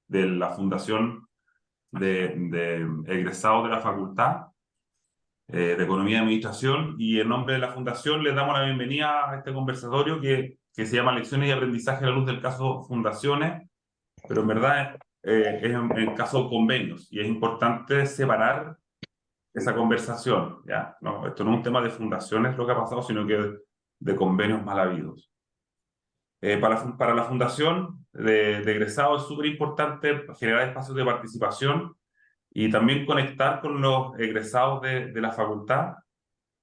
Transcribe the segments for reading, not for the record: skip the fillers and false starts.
de la Fundación de Egresados de la Facultad de Economía y Administración, y en nombre de la Fundación les damos la bienvenida a este conversatorio que se llama Lecciones y Aprendizaje a la luz del caso Fundaciones, pero en verdad es en caso convenios, y es importante separar esa conversación, ¿ya? No, esto no es un tema de fundaciones lo que ha pasado, sino que de convenios mal habidos. Para la fundación de egresados es súper importante generar espacios de participación y también conectar con los egresados de la facultad.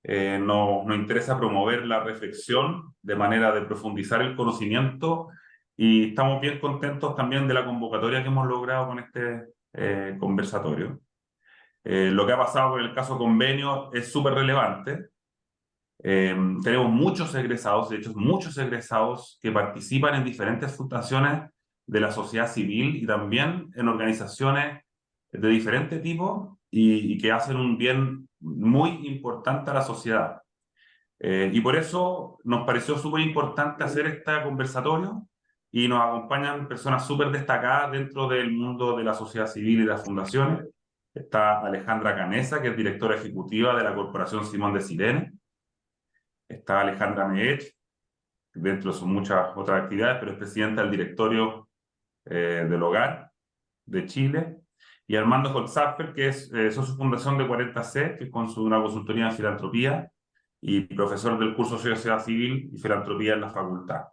Nos interesa promover la reflexión de manera de profundizar el conocimiento, y estamos bien contentos también de la convocatoria que hemos logrado con este conversatorio. Lo que ha pasado con el caso convenio es súper relevante. Tenemos muchos egresados, de hecho, muchos egresados que participan en diferentes fundaciones de la sociedad civil y también en organizaciones de diferente tipo y que hacen un bien muy importante a la sociedad. Y por eso nos pareció súper importante hacer este conversatorio, y nos acompañan personas súper destacadas dentro del mundo de la sociedad civil y las fundaciones. Está Alejandra Canesa, que es directora ejecutiva de la Corporación Simón de Sirene. Está Alejandra Meech, dentro de sus muchas otras actividades, pero es presidenta del directorio del Hogar de Chile. Y Armando Holzapfel, que es socio fundación de 40C, que es con una consultoría en filantropía y profesor del curso Sociedad Civil y Filantropía en la facultad.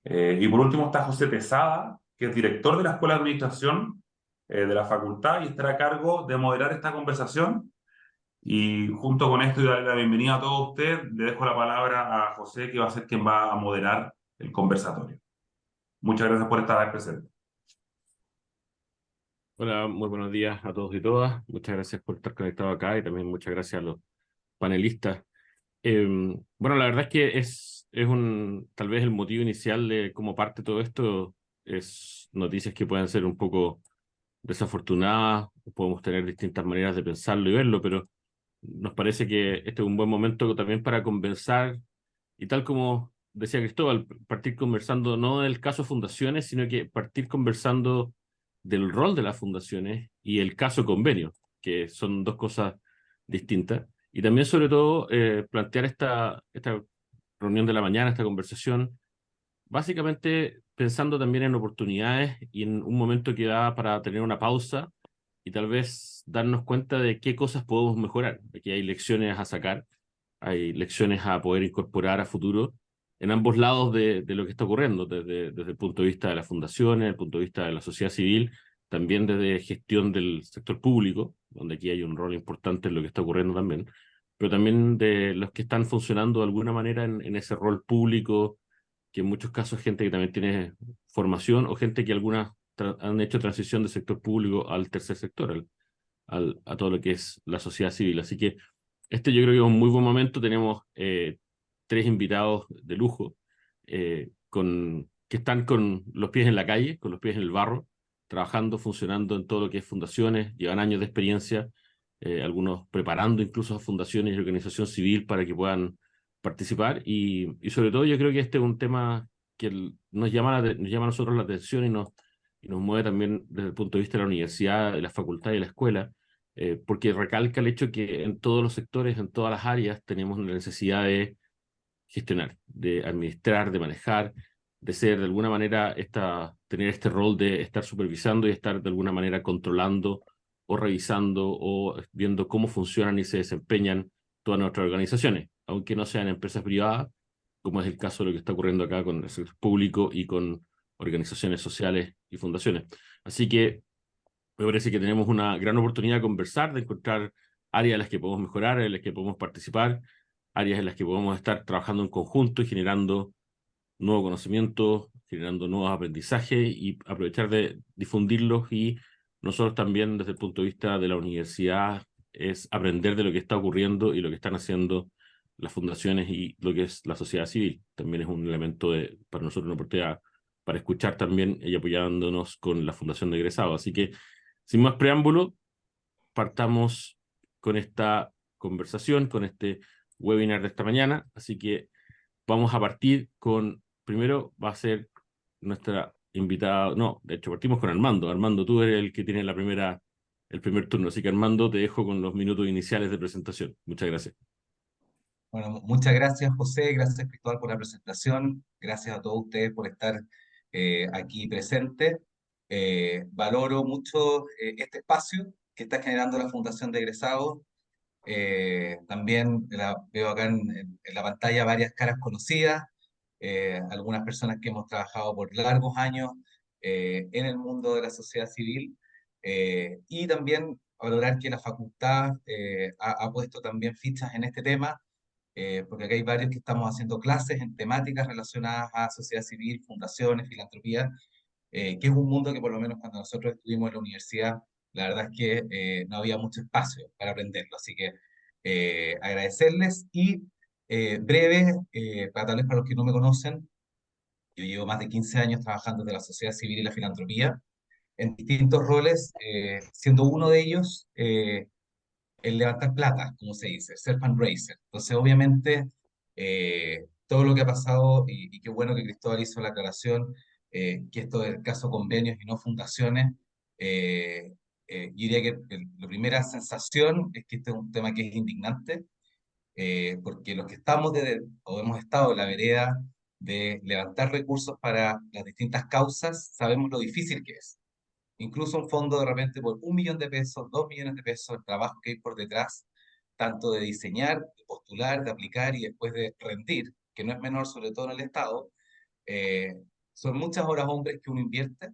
Y por último está José Tesada, que es director de la Escuela de Administración de la facultad y estará a cargo de moderar esta conversación. Y junto con esto y darle la bienvenida a todos ustedes, le dejo la palabra a José, que va a ser quien va a moderar el conversatorio. Muchas gracias por estar ahí presente. Hola, muy buenos días a todos y todas. Muchas gracias por estar conectado acá y también muchas gracias a los panelistas. Bueno, la verdad es que tal vez el motivo inicial de cómo parte todo esto es noticias que pueden ser un poco desafortunadas, podemos tener distintas maneras de pensarlo y verlo, pero nos parece que este es un buen momento también para conversar y, tal como decía Cristóbal, partir conversando no del caso fundaciones, sino que partir conversando del rol de las fundaciones y el caso convenio, que son dos cosas distintas. Y también, sobre todo, plantear esta reunión de la mañana, esta conversación, básicamente pensando también en oportunidades y en un momento que da para tener una pausa y tal vez darnos cuenta de qué cosas podemos mejorar. Aquí hay lecciones a sacar, hay lecciones a poder incorporar a futuro en ambos lados de lo que está ocurriendo, desde el punto de vista de las fundaciones, el punto de vista de la sociedad civil, también desde gestión del sector público, donde aquí hay un rol importante en lo que está ocurriendo también, pero también de los que están funcionando de alguna manera en ese rol público, que en muchos casos es gente que también tiene formación o gente que algunas han hecho transición del sector público al tercer sector, a todo lo que es la sociedad civil. Así que yo creo que es un muy buen momento. Tenemos tres invitados de lujo que están con los pies en la calle, con los pies en el barro, trabajando, funcionando en todo lo que es fundaciones, llevan años de experiencia, algunos preparando incluso a fundaciones y organización civil para que puedan participar y sobre todo yo creo que este es un tema que nos llama a nosotros la atención y nos mueve también desde el punto de vista de la universidad, de la facultad y de la escuela, porque recalca el hecho que en todos los sectores, en todas las áreas, tenemos la necesidad de gestionar, de administrar, de manejar, de ser de alguna manera, tener este rol de estar supervisando y estar de alguna manera controlando o revisando o viendo cómo funcionan y se desempeñan todas nuestras organizaciones, aunque no sean empresas privadas, como es el caso de lo que está ocurriendo acá con el sector público y con organizaciones sociales y fundaciones. Así que me parece que tenemos una gran oportunidad de conversar, de encontrar áreas en las que podemos mejorar, en las que podemos participar, áreas en las que podemos estar trabajando en conjunto y generando nuevo conocimiento, generando nuevos aprendizajes y aprovechar de difundirlos. Y nosotros también, desde el punto de vista de la universidad, es aprender de lo que está ocurriendo y lo que están haciendo las fundaciones y lo que es la sociedad civil. También es un elemento para nosotros una oportunidad para escuchar también y apoyándonos con la Fundación de Egresados. Así que, sin más preámbulo, partamos con esta conversación, con este webinar de esta mañana. Así que vamos a partir con, primero va a ser nuestra invitado, no, de hecho partimos con Armando. Armando, tú eres el que tiene el primer turno, así que Armando, te dejo con los minutos iniciales de presentación. Muchas gracias. Bueno, muchas gracias, José, gracias, Cristóbal, por la presentación, gracias a todos ustedes por estar aquí presentes. Valoro mucho este espacio que está generando la Fundación de Egresados. También veo acá en la pantalla varias caras conocidas, algunas personas que hemos trabajado por largos años en el mundo de la sociedad civil, y también valorar que la facultad ha puesto también fichas en este tema, porque acá hay varios que estamos haciendo clases en temáticas relacionadas a sociedad civil, fundaciones, filantropía, que es un mundo que por lo menos cuando nosotros estuvimos en la universidad, la verdad es que no había mucho espacio para aprenderlo. Así que agradecerles y breve, para tal vez para los que no me conocen, yo llevo más de 15 años trabajando desde la sociedad civil y la filantropía en distintos roles, siendo uno de ellos el levantar plata, como se dice, ser fundraiser. Entonces, obviamente, todo lo que ha pasado, y qué bueno que Cristóbal hizo la aclaración, que esto del caso convenios y no fundaciones, eh, yo diría que la primera sensación es que este es un tema que es indignante, porque los que estamos o hemos estado en la vereda de levantar recursos para las distintas causas, sabemos lo difícil que es. Incluso un fondo de repente por 1 millón de pesos, 2 millones de pesos, el trabajo que hay por detrás, tanto de diseñar, de postular, de aplicar y después de rendir, que no es menor, sobre todo en el Estado, eh, son muchas horas hombres que uno invierte.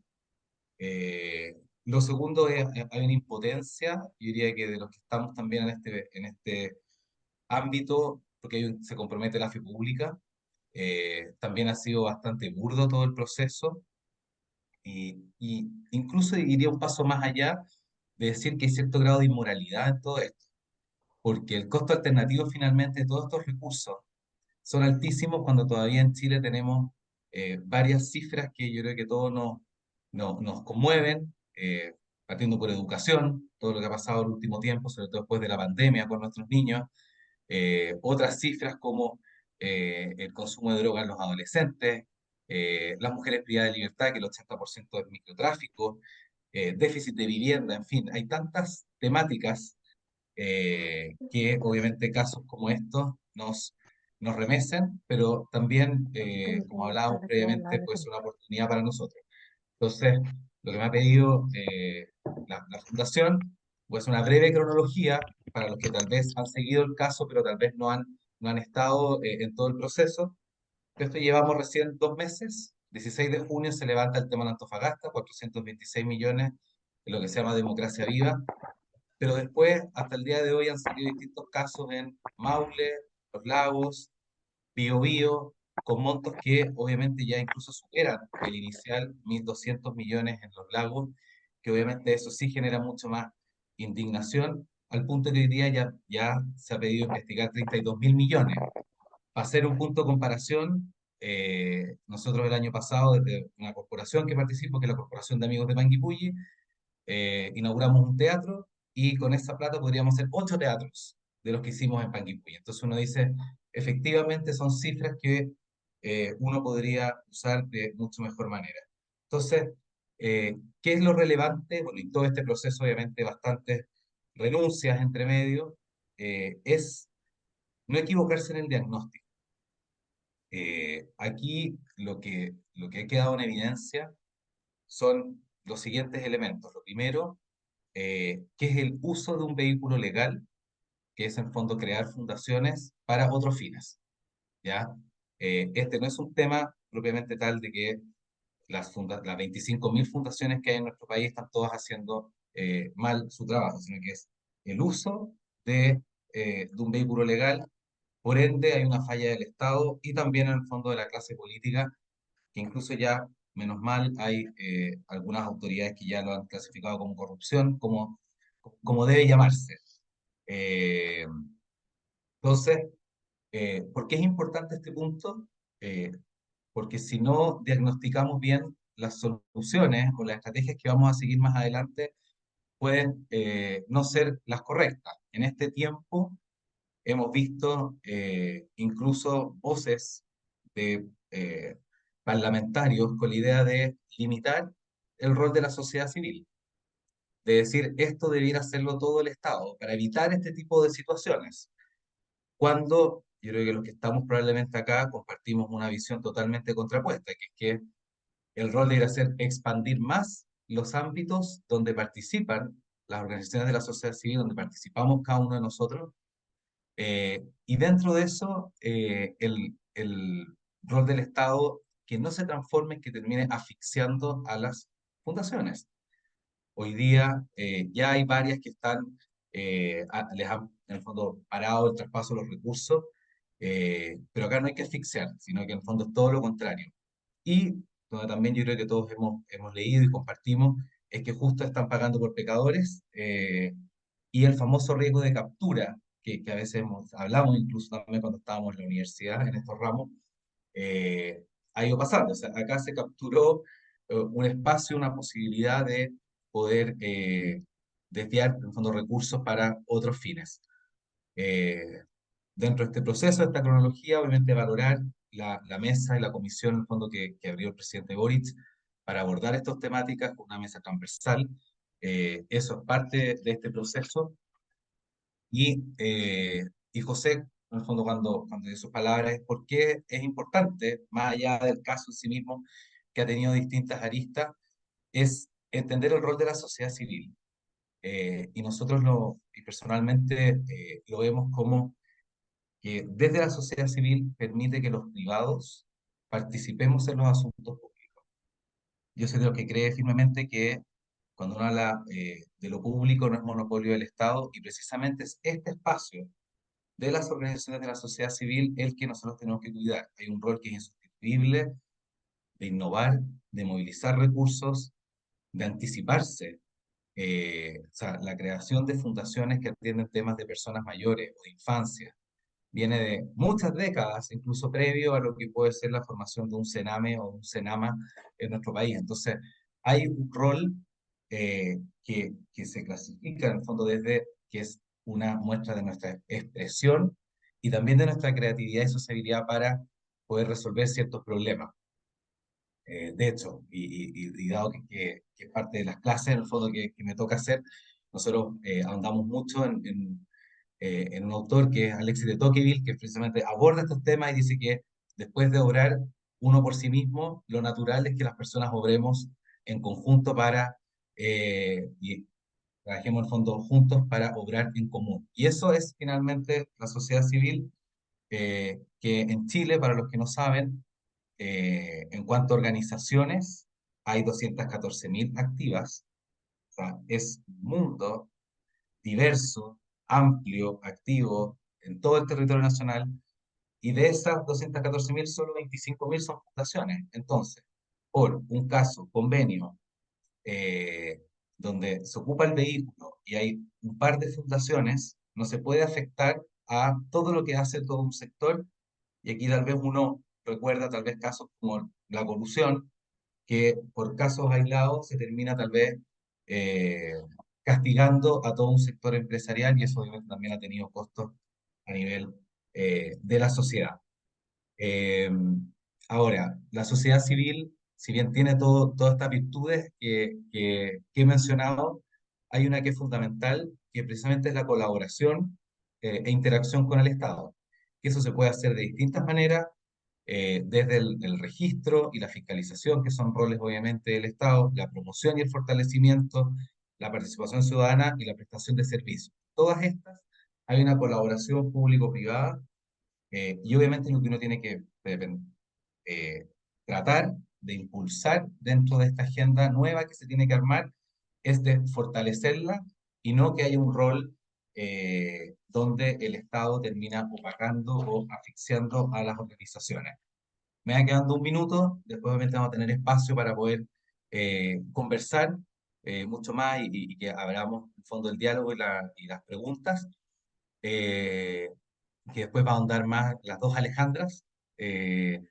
Lo segundo es, hay una impotencia, yo diría que de los que estamos también en este ámbito, porque se compromete la fe pública, también ha sido bastante burdo todo el proceso, y incluso iría un paso más allá de decir que hay cierto grado de inmoralidad en todo esto, porque el costo alternativo finalmente de todos estos recursos son altísimos cuando todavía en Chile tenemos varias cifras que yo creo que todos nos conmueven, partiendo por educación, todo lo que ha pasado el último tiempo, sobre todo después de la pandemia con nuestros niños, otras cifras como el consumo de drogas en los adolescentes, las mujeres privadas de libertad, que el 80% es microtráfico, déficit de vivienda, en fin, hay tantas temáticas que obviamente casos como estos nos remecen, pero también, como hablábamos previamente, puede ser una oportunidad para nosotros. Entonces, lo que me ha pedido la Fundación, pues una breve cronología para los que tal vez han seguido el caso, pero tal vez no han estado en todo el proceso. Esto llevamos recién 2 meses. 16 de junio se levanta el tema de Antofagasta, 426 millones en lo que se llama Democracia Viva, pero después, hasta el día de hoy, han salido distintos casos en Maule, Los Lagos, Biobío, con montos que obviamente ya incluso superan el inicial, 1.200 millones en Los Lagos, que obviamente eso sí genera mucho más indignación, al punto que hoy día ya se ha pedido investigar 32.000 millones. Para hacer un punto de comparación, nosotros el año pasado, desde una corporación que participo, que es la Corporación de Amigos de Panguipulli, inauguramos un teatro y con esa plata podríamos hacer 8 teatros de los que hicimos en Panguipulli. Entonces uno dice, efectivamente son cifras que uno podría usar de mucho mejor manera. Entonces, ¿qué es lo relevante? Bueno, y todo este proceso, obviamente, bastantes renuncias entre medio, es no equivocarse en el diagnóstico. Aquí lo que ha quedado en evidencia son los siguientes elementos. Lo primero, que es el uso de un vehículo legal, que es en fondo crear fundaciones para otros fines, ¿ya? Este no es un tema propiamente tal de que las 25.000 fundaciones que hay en nuestro país están todas haciendo mal su trabajo, sino que es el uso de un vehículo legal. Por ende, hay una falla del Estado y también en el fondo de la clase política, que incluso ya, menos mal, hay algunas autoridades que ya lo han clasificado como corrupción, como debe llamarse. Eh, entonces, ¿por qué es importante este punto? Eh, Porque si no diagnosticamos bien las soluciones o las estrategias que vamos a seguir más adelante, pueden no ser las correctas. En este tiempo hemos visto incluso voces de parlamentarios con la idea de limitar el rol de la sociedad civil, de decir esto debiera hacerlo todo el Estado para evitar este tipo de situaciones. Cuando yo creo que los que estamos probablemente acá compartimos una visión totalmente contrapuesta, que es que el rol debería ser expandir más los ámbitos donde participan las organizaciones de la sociedad civil, donde participamos cada uno de nosotros, y dentro de eso, el rol del Estado que no se transforme, que termine asfixiando a las fundaciones. Hoy día ya hay varias que están, les han en el fondo parado el traspaso de los recursos, pero acá no hay que asfixiar, sino que en el fondo es todo lo contrario. Y donde también yo creo que todos hemos leído y compartimos, es que justo están pagando por pecadores, y el famoso riesgo de captura, que a veces hablamos incluso también cuando estábamos en la universidad en estos ramos, eh, ha ido pasando. O sea, acá se capturó un espacio, una posibilidad de poder desviar, en el fondo, recursos para otros fines. Eh, Dentro de este proceso, de esta cronología, obviamente valorar la mesa y la comisión, en el fondo, que abrió el presidente Boric para abordar estas temáticas con una mesa transversal. Eso es parte de este proceso. Y José, en el fondo, cuando dio sus palabras, es por qué es importante, más allá del caso en sí mismo, que ha tenido distintas aristas, es entender el rol de la sociedad civil. Y nosotros y personalmente lo vemos como que desde la sociedad civil permite que los privados participemos en los asuntos públicos. Yo soy de los que cree firmemente que cuando uno habla de lo público no es monopolio del Estado, y precisamente es este espacio de las organizaciones de la sociedad civil el que nosotros tenemos que cuidar. Hay un rol que es insustituible de innovar, de movilizar recursos, de anticiparse. O sea, la creación de fundaciones que atienden temas de personas mayores o de infancia viene de muchas décadas, incluso previo a lo que puede ser la formación de un CENAME o un CENAMA en nuestro país. Entonces, hay un rol que se clasifica en el fondo desde que es una muestra de nuestra expresión y también de nuestra creatividad y sociabilidad para poder resolver ciertos problemas. De hecho, y dado que es parte de las clases, en el fondo, que me toca hacer, nosotros ahondamos mucho en un autor que es Alexis de Tocqueville, que precisamente aborda estos temas y dice que después de obrar uno por sí mismo, lo natural es que las personas obremos en conjunto y trabajemos en el fondo juntos para obrar en común. Y eso es finalmente la sociedad civil, que en Chile, para los que no saben, en cuanto a organizaciones, hay 214.000 activas. O sea, es un mundo diverso, amplio, activo en todo el territorio nacional, y de esas 214.000, solo 25.000 son fundaciones. Entonces, por un caso, convenio, eh, donde se ocupa el vehículo y hay un par de fundaciones, no se puede afectar a todo lo que hace todo un sector, y aquí tal vez uno recuerda tal vez casos como la colusión, que por casos aislados se termina tal vez eh, castigando a todo un sector empresarial, y eso obviamente también ha tenido costos a nivel de la sociedad. Eh, Ahora, la sociedad civil, si bien tiene todas estas virtudes que he mencionado, hay una que es fundamental, que precisamente es la colaboración e interacción con el Estado. Que eso se puede hacer de distintas maneras, desde el registro y la fiscalización, que son roles obviamente del Estado, la promoción y el fortalecimiento, la participación ciudadana y la prestación de servicios. Todas estas, hay una colaboración público-privada, y obviamente lo que uno tiene que eh, tratar de impulsar dentro de esta agenda nueva que se tiene que armar es de fortalecerla, y no que haya un rol donde el Estado termina opacando o asfixiando a las organizaciones. Me va quedando un minuto, después obviamente vamos a tener espacio para poder conversar mucho más, y que abramos el fondo del diálogo y las preguntas, eh, que después va a ahondar más las dos Alejandras, eh,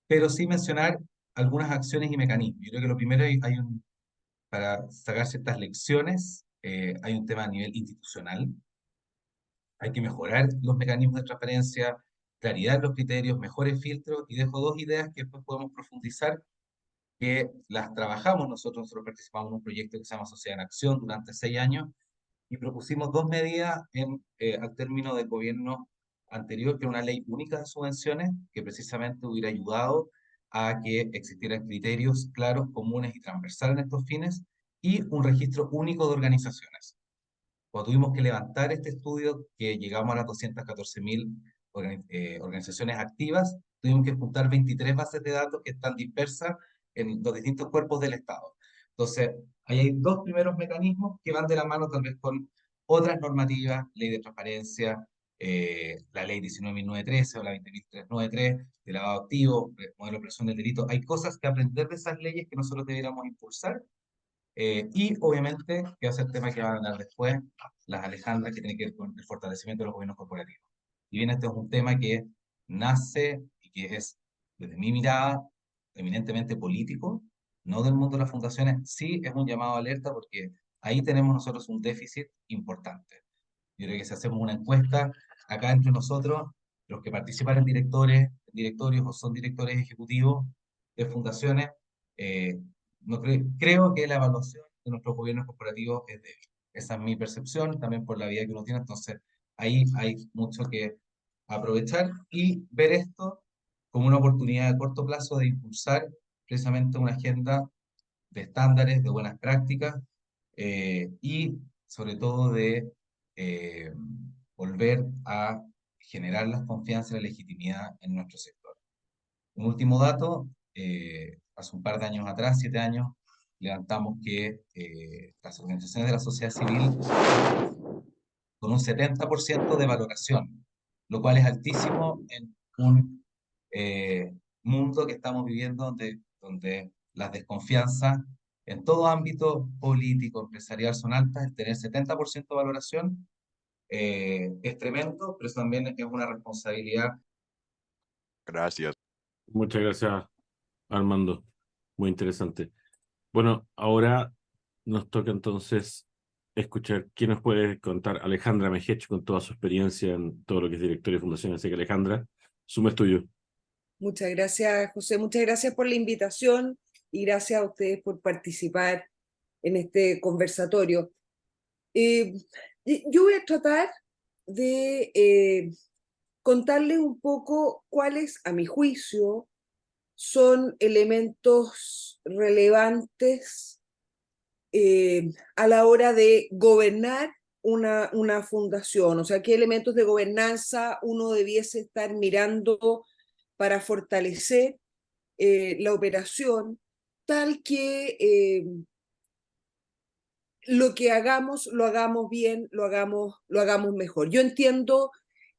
pero sí mencionar algunas acciones y mecanismos. Yo creo que lo primero, para sacar ciertas lecciones, hay un tema a nivel institucional. Hay que mejorar los mecanismos de transparencia, claridad en los criterios, mejores filtros, y dejo dos ideas que después podemos profundizar, que las trabajamos nosotros participamos en un proyecto que se llama Sociedad en Acción durante 6 años, y propusimos dos medidas al término del gobierno anterior, que era una ley única de subvenciones, que precisamente hubiera ayudado a que existieran criterios claros, comunes y transversales en estos fines, y un registro único de organizaciones. Cuando tuvimos que levantar este estudio, que llegamos a las 214.000 organizaciones activas, tuvimos que juntar 23 bases de datos que están dispersas en los distintos cuerpos del Estado. Entonces, ahí hay dos primeros mecanismos que van de la mano tal vez con otras normativas, ley de transparencia, la ley 19.913 o la 20.393 de lavado activo, modelo de prevención del delito. Hay cosas que aprender de esas leyes que nosotros deberíamos impulsar, y obviamente, que va a ser el tema que van a hablar después, las Alejandras, que tiene que ver con el fortalecimiento de los gobiernos corporativos. Y bien, este es un tema que nace y que es, desde mi mirada, eminentemente político, no del mundo de las fundaciones. Sí es un llamado a alerta porque ahí tenemos nosotros un déficit importante. Yo creo que si hacemos una encuesta acá entre nosotros, los que participan en directorios o son directores ejecutivos de fundaciones, no creo que la evaluación de nuestros gobiernos corporativos es débil. Esa es mi percepción, también por la vida que uno tiene. Entonces, ahí hay mucho que aprovechar y ver esto como una oportunidad de corto plazo de impulsar precisamente una agenda de estándares, de buenas prácticas, y sobre todo de eh, volver a generar la confianza y la legitimidad en nuestro sector. Un último dato, hace un par de años atrás, 7 años, levantamos que las organizaciones de la sociedad civil con un 70% de valoración, lo cual es altísimo en un mundo que estamos viviendo donde las desconfianzas en todo ámbito político, empresarial son altas. El tener 70% de valoración es tremendo, pero eso también es una responsabilidad. Gracias. Muchas gracias, Armando. Muy interesante. Bueno, ahora nos toca entonces escuchar quién nos puede contar Alejandra Mejech con toda su experiencia en todo lo que es directorio de fundación. Así que Alejandra, sumo es tuyo. Muchas gracias, José. Muchas gracias por la invitación y gracias a ustedes por participar en este conversatorio. Yo voy a tratar de contarles un poco cuáles, a mi juicio, son elementos relevantes a la hora de gobernar una fundación. O sea, qué elementos de gobernanza uno debiese estar mirando para fortalecer la operación, tal que lo que hagamos, lo hagamos bien, lo hagamos mejor. Yo entiendo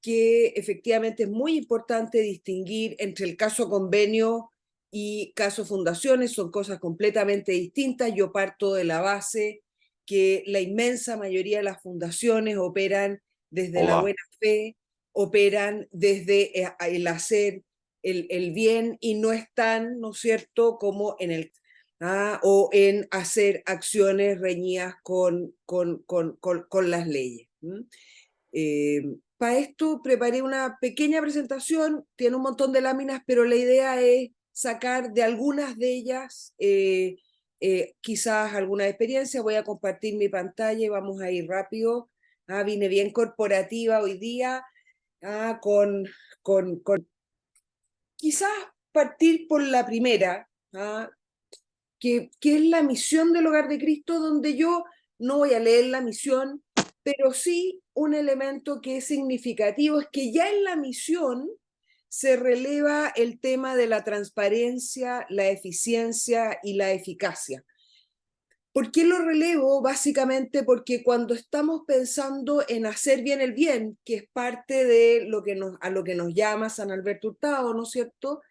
que efectivamente es muy importante distinguir entre el caso convenio y caso fundaciones, son cosas completamente distintas. Yo parto de la base que la inmensa mayoría de las fundaciones operan desde la buena fe, operan desde el hacer el bien y no están, ¿no es cierto?, como en el o en hacer acciones reñidas con las leyes. Para esto preparé una pequeña presentación, tiene un montón de láminas, pero la idea es sacar de algunas de ellas quizás alguna experiencia. Voy a compartir mi pantalla y vamos a ir rápido. Vine bien corporativa hoy día, con quizás partir por la primera, que es la misión del Hogar de Cristo, donde yo no voy a leer la misión, pero sí un elemento que es significativo es que ya en la misión se releva el tema de la transparencia, la eficiencia y la eficacia. ¿Por qué lo relevo? Básicamente porque cuando estamos pensando en hacer bien el bien, que es parte de a lo que nos llama San Alberto Hurtado, ¿no es cierto?,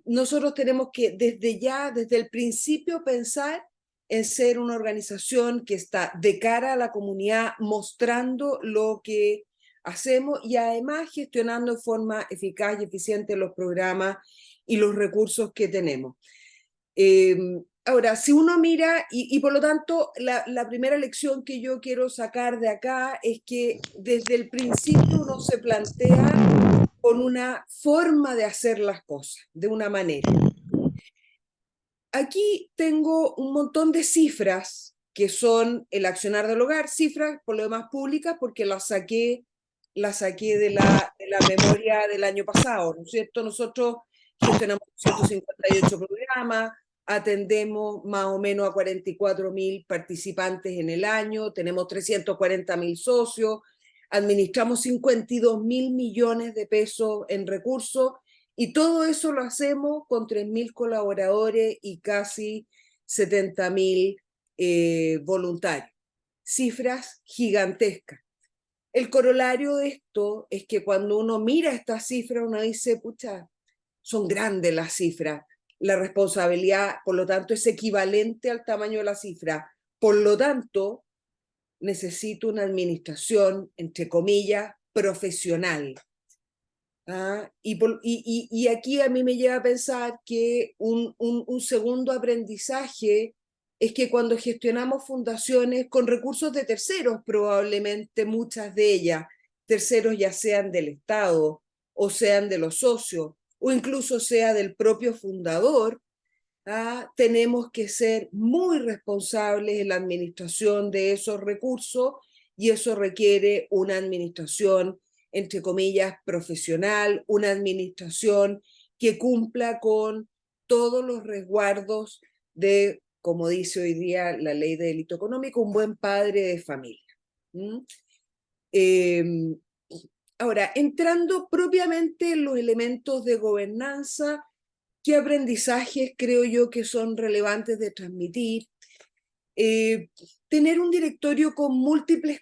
nosotros tenemos que desde el principio pensar en ser una organización que está de cara a la comunidad mostrando lo que hacemos y además gestionando de forma eficaz y eficiente los programas y los recursos que tenemos. Ahora, si uno mira, y por lo tanto, la primera lección que yo quiero sacar de acá es que desde el principio uno se plantea con una forma de hacer las cosas, de una manera. Aquí tengo un montón de cifras que son el accionar del hogar, cifras por lo demás públicas porque las saqué de la memoria del año pasado, ¿no es cierto? Nosotros gestionamos 158 programas, atendemos más o menos a 44.000 participantes en el año, tenemos 340.000 socios, administramos 52.000 millones de pesos en recursos y todo eso lo hacemos con 3.000 colaboradores y casi 70.000 voluntarios. Cifras gigantescas. El corolario de esto es que cuando uno mira estas cifras, uno dice, pucha, son grandes las cifras. La responsabilidad, por lo tanto, es equivalente al tamaño de la cifra. Por lo tanto, necesito una administración, entre comillas, profesional. Y aquí a mí me lleva a pensar que un segundo aprendizaje es que cuando gestionamos fundaciones con recursos de terceros, probablemente muchas de ellas, terceros ya sean del Estado o sean de los socios o incluso sea del propio fundador, tenemos que ser muy responsables en la administración de esos recursos y eso requiere una administración, entre comillas, profesional, una administración que cumpla con todos los resguardos de, como dice hoy día la ley de delito económico, un buen padre de familia. Ahora, entrando propiamente en los elementos de gobernanza, ¿qué aprendizajes creo yo que son relevantes de transmitir? Tener un directorio con múltiples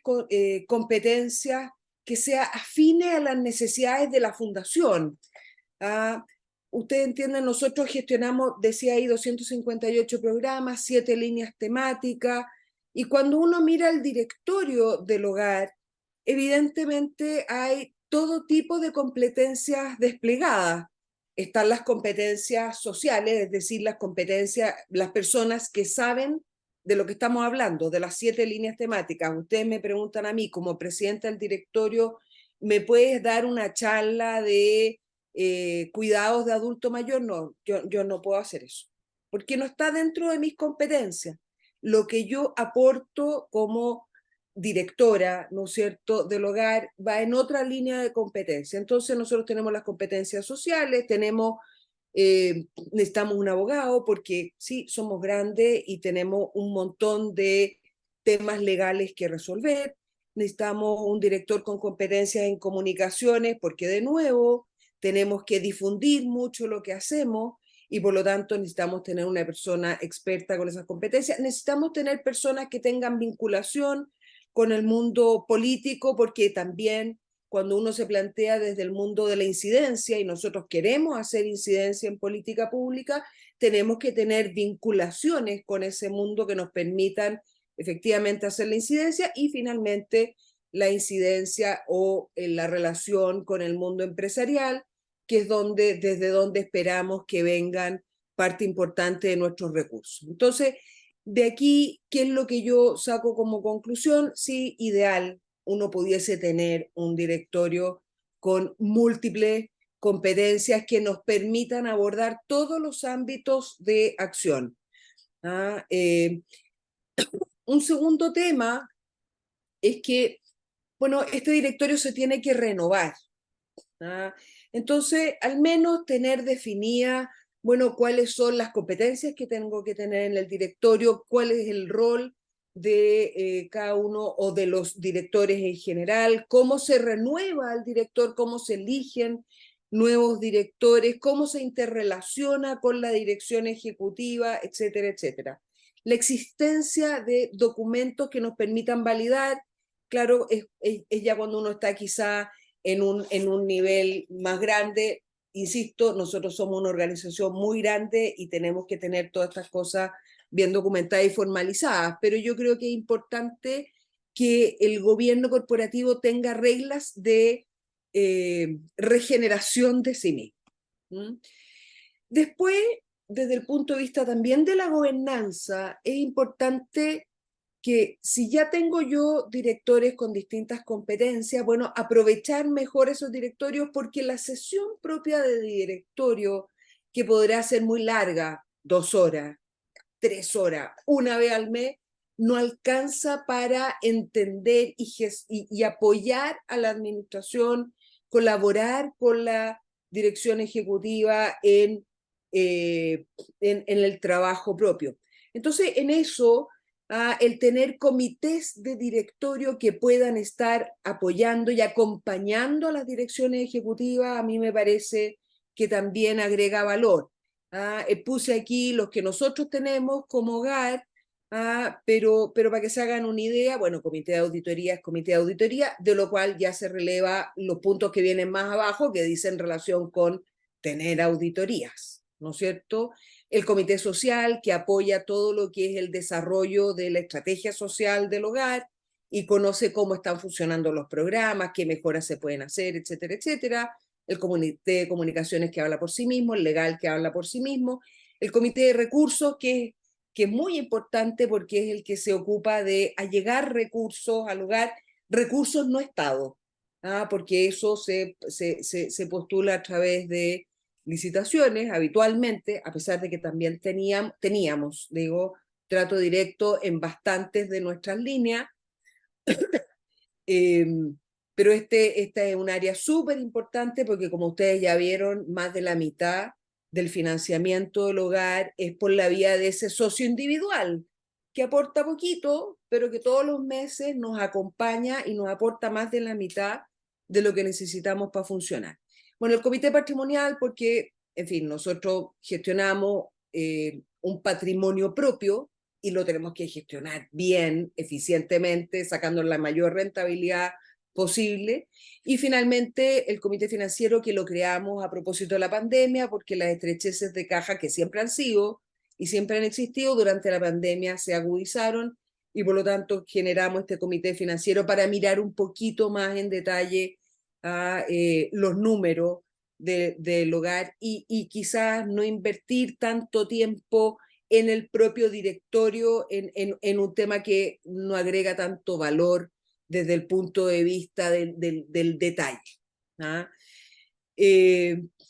competencias que sea afine a las necesidades de la fundación. Ustedes entienden, nosotros gestionamos, decía ahí, 258 programas, 7 líneas temáticas, y cuando uno mira el directorio del hogar, evidentemente hay todo tipo de competencias desplegadas. Están las competencias sociales, es decir, las competencias, las personas que saben de lo que estamos hablando, de las 7 líneas temáticas. Ustedes me preguntan a mí, como presidenta del directorio, ¿me puedes dar una charla de cuidados de adulto mayor? No, yo no puedo hacer eso, porque no está dentro de mis competencias. Lo que yo aporto como directora, ¿no es cierto?, del hogar, va en otra línea de competencia. Entonces nosotros tenemos las competencias sociales, necesitamos un abogado porque sí, somos grandes y tenemos un montón de temas legales que resolver. Necesitamos un director con competencias en comunicaciones porque de nuevo tenemos que difundir mucho lo que hacemos y por lo tanto necesitamos tener una persona experta con esas competencias. Necesitamos tener personas que tengan vinculación con el mundo político porque también cuando uno se plantea desde el mundo de la incidencia y nosotros queremos hacer incidencia en política pública, tenemos que tener vinculaciones con ese mundo que nos permitan efectivamente hacer la incidencia y finalmente la incidencia o la relación con el mundo empresarial, que es desde donde esperamos que vengan parte importante de nuestros recursos. Entonces, de aquí, ¿qué es lo que yo saco como conclusión? Sí, ideal, uno pudiese tener un directorio con múltiples competencias que nos permitan abordar todos los ámbitos de acción. Un segundo tema es que, bueno, este directorio se tiene que renovar. Entonces, al menos tener definida, bueno, cuáles son las competencias que tengo que tener en el directorio, cuál es el rol de cada uno o de los directores en general, cómo se renueva el director, cómo se eligen nuevos directores, cómo se interrelaciona con la dirección ejecutiva, etcétera, etcétera. La existencia de documentos que nos permitan validar, claro, es ya cuando uno está quizá en un nivel más grande. Insisto, nosotros somos una organización muy grande y tenemos que tener todas estas cosas bien documentadas y formalizadas, pero yo creo que es importante que el gobierno corporativo tenga reglas de regeneración de sí mismo. Después, desde el punto de vista también de la gobernanza, es importante que si ya tengo yo directores con distintas competencias, bueno, aprovechar mejor esos directorios, porque la sesión propia de directorio, que podrá ser muy larga, 2 horas, 3 horas, una vez al mes, no alcanza para entender y apoyar a la administración, colaborar con la dirección ejecutiva en el trabajo propio. Entonces, en eso, el tener comités de directorio que puedan estar apoyando y acompañando a las direcciones ejecutivas, a mí me parece que también agrega valor. Puse aquí los que nosotros tenemos como hogar, pero para que se hagan una idea, bueno, comité de auditoría es comité de auditoría, de lo cual ya se releva los puntos que vienen más abajo, que dicen relación con tener auditorías, ¿no es cierto? El comité social, que apoya todo lo que es el desarrollo de la estrategia social del hogar y conoce cómo están funcionando los programas, qué mejoras se pueden hacer, etcétera, etcétera. El comité de comunicaciones, que habla por sí mismo, el legal, que habla por sí mismo, el comité de recursos, que es muy importante porque es el que se ocupa de allegar recursos al hogar, recursos no Estado, porque eso se postula a través de licitaciones habitualmente, a pesar de que también teníamos, digo, trato directo en bastantes de nuestras líneas, pero esta es un área súper importante porque, como ustedes ya vieron, más de la mitad del financiamiento del hogar es por la vía de ese socio individual, que aporta poquito, pero que todos los meses nos acompaña y nos aporta más de la mitad de lo que necesitamos para funcionar. Bueno, el comité patrimonial, porque, en fin, nosotros gestionamos un patrimonio propio y lo tenemos que gestionar bien, eficientemente, sacando la mayor rentabilidad posible. Y finalmente el comité financiero, que lo creamos a propósito de la pandemia, porque las estrecheces de caja, que siempre han sido y siempre han existido, durante la pandemia se agudizaron, y por lo tanto generamos este comité financiero para mirar un poquito más en detalle los números del hogar y quizás no invertir tanto tiempo en el propio directorio, en un tema que no agrega tanto valor desde el punto de vista del detalle.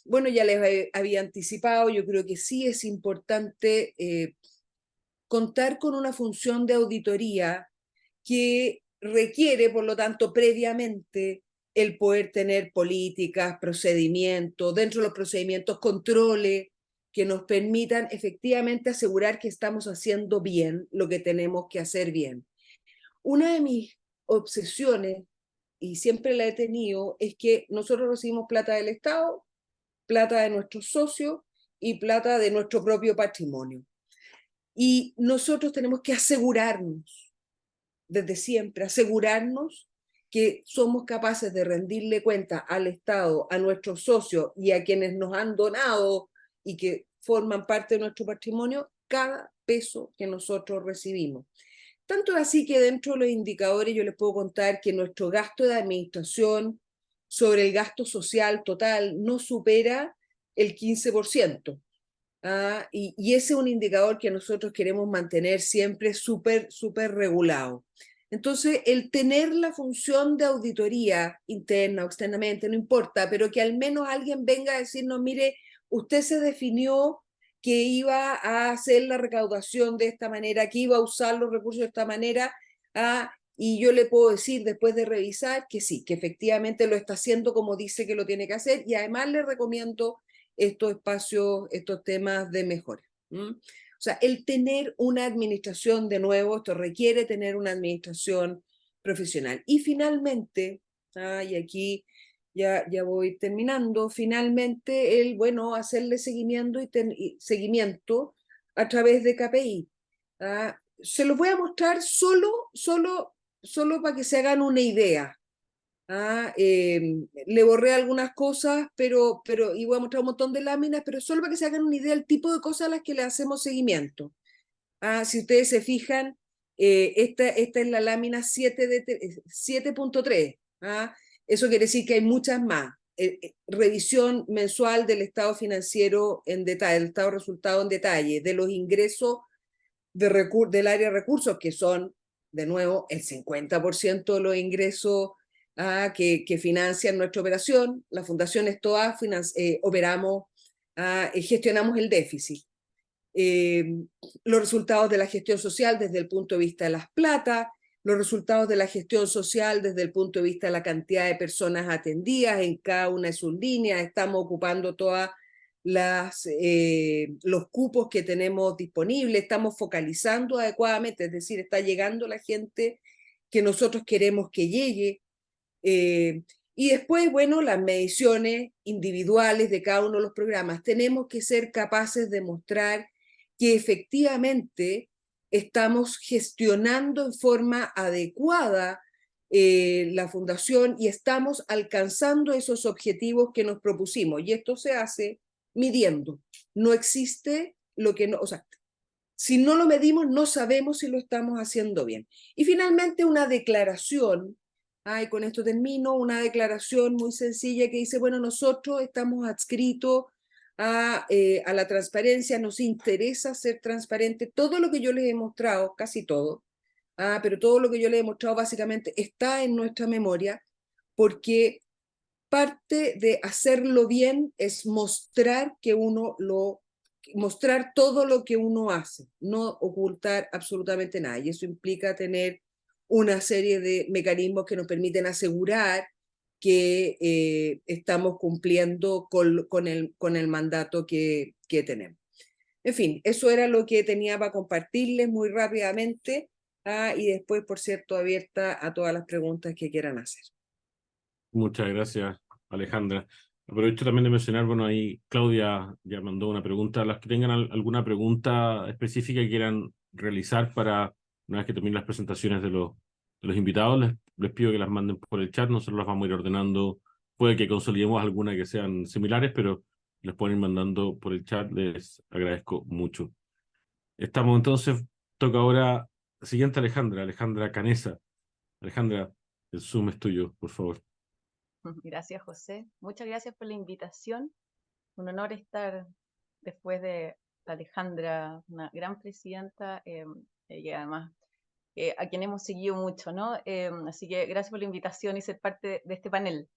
Bueno, ya les había anticipado, yo creo que sí es importante contar con una función de auditoría que requiere, por lo tanto, previamente el poder tener políticas, procedimientos, dentro de los procedimientos, controles que nos permitan efectivamente asegurar que estamos haciendo bien lo que tenemos que hacer bien. Una de mis obsesiones, y siempre la he tenido, es que nosotros recibimos plata del Estado, plata de nuestros socios y plata de nuestro propio patrimonio. Y nosotros tenemos que asegurarnos, desde siempre, asegurarnos que somos capaces de rendirle cuenta al Estado, a nuestros socios y a quienes nos han donado y que forman parte de nuestro patrimonio, cada peso que nosotros recibimos. Tanto así que dentro de los indicadores yo les puedo contar que nuestro gasto de administración sobre el gasto social total no supera el 15%. Y ese es un indicador que nosotros queremos mantener siempre súper regulado. Entonces, el tener la función de auditoría interna o externamente, no importa, pero que al menos alguien venga a decirnos, mire, usted se definió que iba a hacer la recaudación de esta manera, que iba a usar los recursos de esta manera, y yo le puedo decir después de revisar que sí, que efectivamente lo está haciendo como dice que lo tiene que hacer, y además le recomiendo estos espacios, estos temas de mejora. O sea, el tener una administración, de nuevo, esto requiere tener una administración profesional. Y finalmente, y aquí ya voy terminando, finalmente bueno, hacerle seguimiento seguimiento a través de KPI. Se los voy a mostrar solo para que se hagan una idea. Le borré algunas cosas, y voy a mostrar un montón de láminas, pero solo para que se hagan una idea del tipo de cosas a las que le hacemos seguimiento. Si ustedes se fijan, esta es la lámina 7.3. Eso quiere decir que hay muchas más. Revisión mensual del estado financiero en detalle, del estado resultado en detalle, de los ingresos del área de recursos, que son de nuevo, el 50% de los ingresos que financian nuestra operación. Las fundaciones todas operamos, gestionamos el déficit. Los resultados de la gestión social desde el punto de vista de las platas, los resultados de la gestión social desde el punto de vista de la cantidad de personas atendidas en cada una de sus líneas. Estamos ocupando todas los cupos que tenemos disponibles, estamos focalizando adecuadamente, es decir, está llegando la gente que nosotros queremos que llegue. Y después, bueno, las mediciones individuales de cada uno de los programas. Tenemos que ser capaces de mostrar que efectivamente estamos gestionando en forma adecuada la fundación y estamos alcanzando esos objetivos que nos propusimos. Y esto se hace midiendo. No existe lo que no, o sea, si no lo medimos, no sabemos si lo estamos haciendo bien. Y finalmente una declaración, y con esto termino, una declaración muy sencilla que dice, bueno, nosotros estamos adscritos a la transparencia, nos interesa ser transparente. Todo lo que yo les he mostrado, casi todo, pero todo lo que yo les he mostrado básicamente está en nuestra memoria, porque parte de hacerlo bien es mostrar mostrar todo lo que uno hace, no ocultar absolutamente nada. Y eso implica tener una serie de mecanismos que nos permiten asegurar que estamos cumpliendo con el mandato que tenemos. En fin, eso era lo que tenía para compartirles muy rápidamente, y después, por cierto, abierta a todas las preguntas que quieran hacer. Muchas gracias, Alejandra. Aprovecho también de mencionar, bueno, ahí Claudia ya mandó una pregunta. Las que tengan alguna pregunta específica que quieran realizar para, una vez que terminen las presentaciones de los invitados, les pido que las manden por el chat. Nosotros las vamos a ir ordenando. Puede que consolidemos algunas que sean similares, pero les pueden ir mandando por el chat. Les agradezco mucho. Estamos entonces, toca ahora, siguiente Alejandra Canesa. Alejandra, el Zoom es tuyo, por favor. Gracias, José. Muchas gracias por la invitación. Un honor estar después de Alejandra, una gran presidenta, y además a quien hemos seguido mucho, ¿no? Así que gracias por la invitación y ser parte de este panel.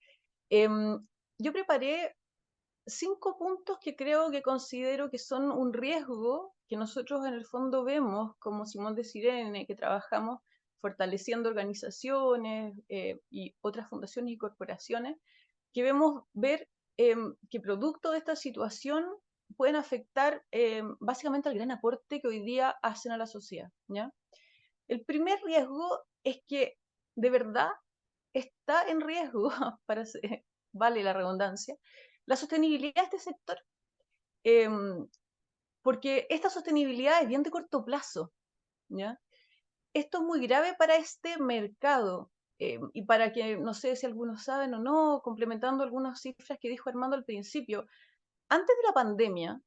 Yo preparé 5 puntos que considero que son un riesgo que nosotros en el fondo vemos como Simón de Sirene, que trabajamos fortaleciendo organizaciones y otras fundaciones y corporaciones, que ver que producto de esta situación pueden afectar básicamente al gran aporte que hoy día hacen a la sociedad, ¿ya? El primer riesgo es que de verdad está en riesgo, vale la redundancia, la sostenibilidad de este sector, porque esta sostenibilidad es bien de corto plazo, ¿ya? Esto es muy grave para este mercado, y para que, no sé si algunos saben o no, complementando algunas cifras que dijo Armando al principio, antes de la pandemia,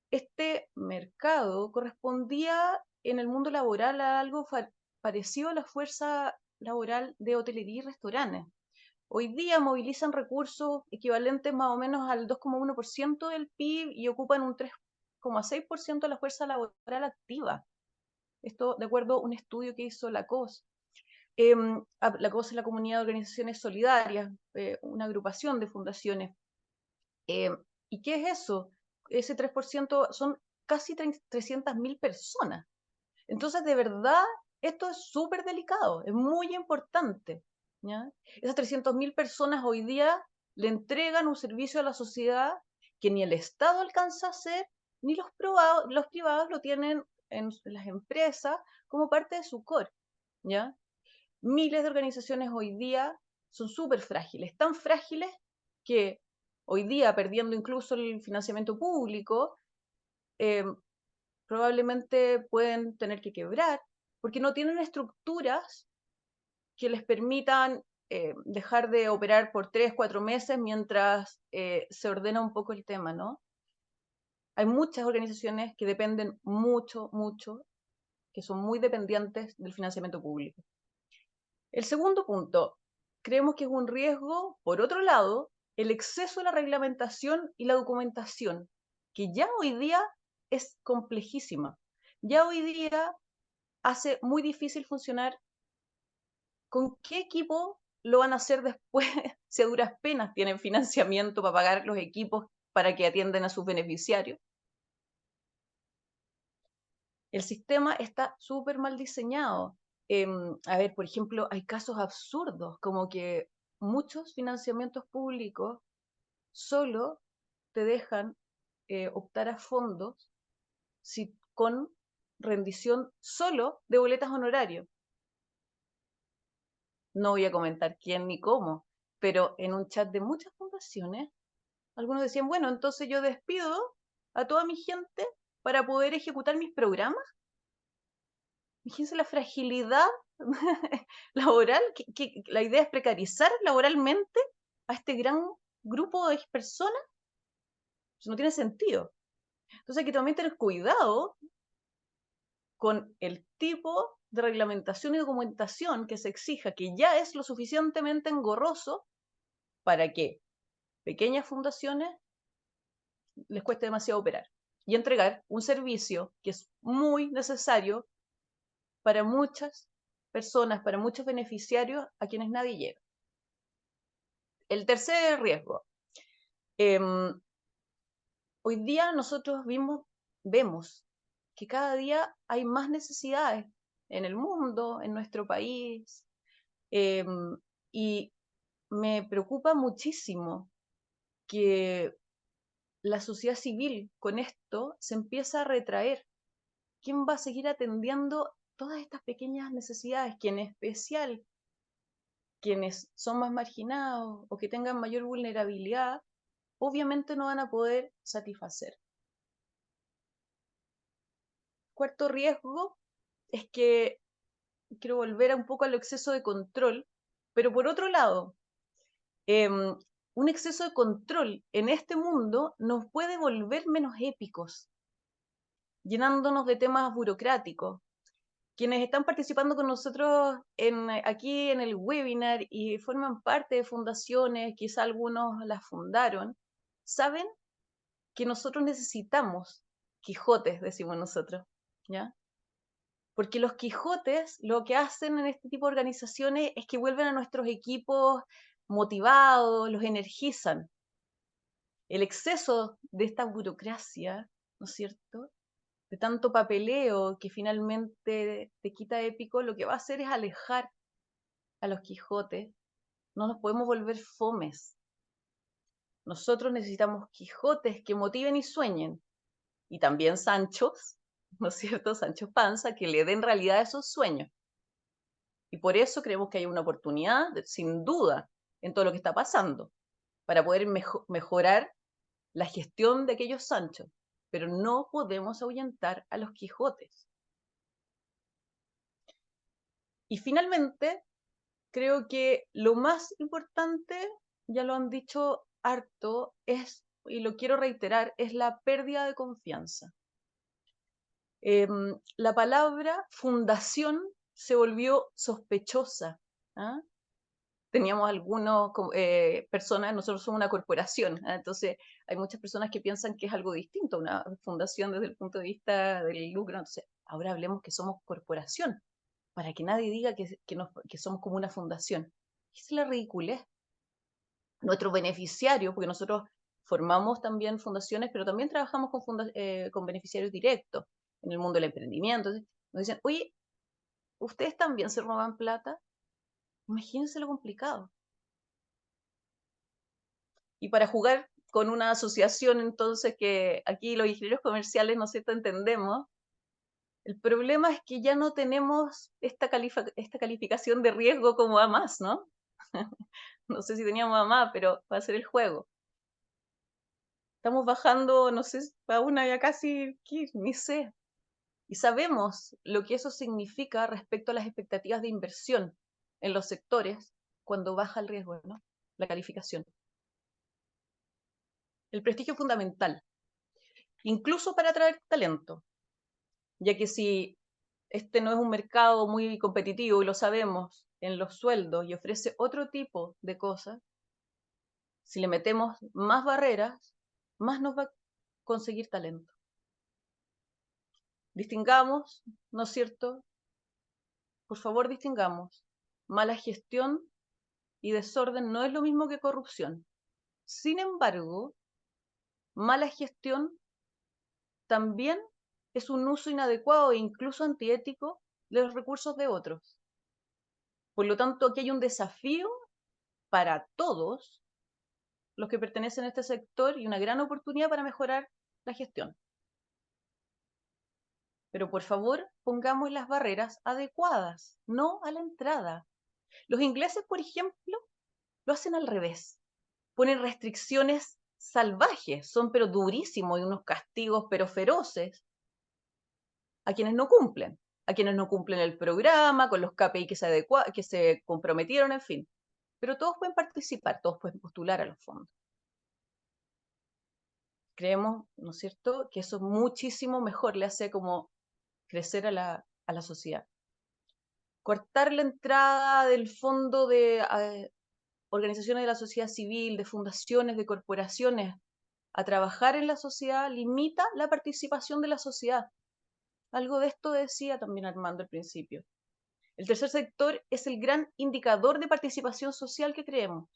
este mercado correspondía en el mundo laboral a algo parecido a la fuerza laboral de hotelería y restaurantes. Hoy día movilizan recursos equivalentes más o menos al 2,1% del PIB y ocupan un 3,6% de la fuerza laboral activa. Esto de acuerdo a un estudio que hizo la COS. La COS es la Comunidad de Organizaciones Solidarias, una agrupación de fundaciones. ¿Y qué es eso? Ese 3% son casi 300.000 personas. Entonces, de verdad, esto es súper delicado, es muy importante, ¿ya? Esas 300.000 personas hoy día le entregan un servicio a la sociedad que ni el Estado alcanza a hacer, ni los privados lo tienen en las empresas como parte de su core, ¿ya? Miles de organizaciones hoy día son súper frágiles, tan frágiles que hoy día, perdiendo incluso el financiamiento público, probablemente pueden tener que quebrar, porque no tienen estructuras que les permitan dejar de operar por 3, 4 meses mientras se ordena un poco el tema, ¿no? Hay muchas organizaciones que dependen mucho, que son muy dependientes del financiamiento público. El segundo punto, creemos que es un riesgo, por otro lado, el exceso de la reglamentación y la documentación, que ya hoy día es complejísima. Ya hoy día hace muy difícil funcionar. ¿Con qué equipo lo van a hacer después si a duras penas tienen financiamiento para pagar los equipos para que atiendan a sus beneficiarios? El sistema está súper mal diseñado. A ver, por ejemplo, hay casos absurdos, como que muchos financiamientos públicos solo te dejan optar a fondos con rendición solo de boletas honorarios. No voy a comentar quién ni cómo, pero en un chat de muchas fundaciones, algunos decían, bueno, entonces yo despido a toda mi gente para poder ejecutar mis programas. Fíjense la fragilidad laboral, que la idea es precarizar laboralmente a este gran grupo de personas. Eso no tiene sentido. Entonces hay que también tener cuidado con el tipo de reglamentación y documentación que se exija, que ya es lo suficientemente engorroso para que pequeñas fundaciones les cueste demasiado operar y entregar un servicio que es muy necesario para muchas personas, para muchos beneficiarios a quienes nadie llega. El tercer riesgo. Hoy día nosotros vemos que cada día hay más necesidades en el mundo, en nuestro país, y me preocupa muchísimo que la sociedad civil con esto se empieza a retraer. ¿Quién va a seguir atendiendo todas estas pequeñas necesidades? Que en especial quienes son más marginados o que tengan mayor vulnerabilidad, obviamente no van a poder satisfacer. Cuarto riesgo es que quiero volver un poco al exceso de control, pero por otro lado, un exceso de control en este mundo nos puede volver menos épicos, llenándonos de temas burocráticos. Quienes están participando con nosotros aquí en el webinar y forman parte de fundaciones, quizá algunos las fundaron, saben que nosotros necesitamos Quijotes, decimos nosotros, ¿ya? Porque los Quijotes lo que hacen en este tipo de organizaciones es que vuelven a nuestros equipos motivados, los energizan. El exceso de esta burocracia, ¿no es cierto?, de tanto papeleo que finalmente te quita épico, lo que va a hacer es alejar a los Quijotes. No nos podemos volver fomes. Nosotros necesitamos Quijotes que motiven y sueñen. Y también Sanchos, ¿no es cierto?, Sancho Panza, que le den realidad a esos sueños. Y por eso creemos que hay una oportunidad, sin duda, en todo lo que está pasando, para poder mejorar la gestión de aquellos Sanchos. Pero no podemos ahuyentar a los Quijotes. Y finalmente, creo que lo más importante, ya lo han dicho harto, es, y lo quiero reiterar, es la pérdida de confianza. La palabra fundación se volvió sospechosa. ¿Ah? Teníamos algunas personas, nosotros somos una corporación, ¿ah? Entonces hay muchas personas que piensan que es algo distinto, una fundación desde el punto de vista del lucro. Entonces ahora hablemos que somos corporación, para que nadie diga que somos como una fundación. Es la ridiculez. Nuestros beneficiarios, porque nosotros formamos también fundaciones, pero también trabajamos con beneficiarios directos en el mundo del emprendimiento. Entonces, nos dicen, oye, ¿ustedes también se roban plata? Imagínense lo complicado. Y para jugar con una asociación, entonces, que aquí los ingenieros comerciales, ¿no es cierto?, entendemos, el problema es que ya no tenemos esta calificación de riesgo como a más, ¿no? No sé si teníamos a más, pero va a ser el juego. Estamos bajando, no sé, a una ya casi, ni sé. Y sabemos lo que eso significa respecto a las expectativas de inversión en los sectores cuando baja el riesgo, ¿no?, la calificación. El prestigio es fundamental, incluso para atraer talento, ya que si este no es un mercado muy competitivo, y lo sabemos, en los sueldos, y ofrece otro tipo de cosas, si le metemos más barreras, más nos va a conseguir talento. Distingamos, ¿no es cierto?, por favor distingamos, mala gestión y desorden no es lo mismo que corrupción. Sin embargo, mala gestión también es un uso inadecuado e incluso antiético de los recursos de otros. Por lo tanto, aquí hay un desafío para todos los que pertenecen a este sector y una gran oportunidad para mejorar la gestión. Pero por favor, pongamos las barreras adecuadas, no a la entrada. Los ingleses, por ejemplo, lo hacen al revés. Ponen restricciones salvajes, son pero durísimos y unos castigos pero feroces a quienes no cumplen, a quienes no cumplen el programa, con los KPI que se comprometieron, en fin. Pero todos pueden participar, todos pueden postular a los fondos. Creemos, ¿no es cierto?, que eso muchísimo mejor le hace como crecer a la sociedad. Cortar la entrada del fondo de organizaciones de la sociedad civil, de fundaciones, de corporaciones, a trabajar en la sociedad, limita la participación de la sociedad. Algo de esto decía también Armando al principio. El tercer sector es el gran indicador de participación social que creemos,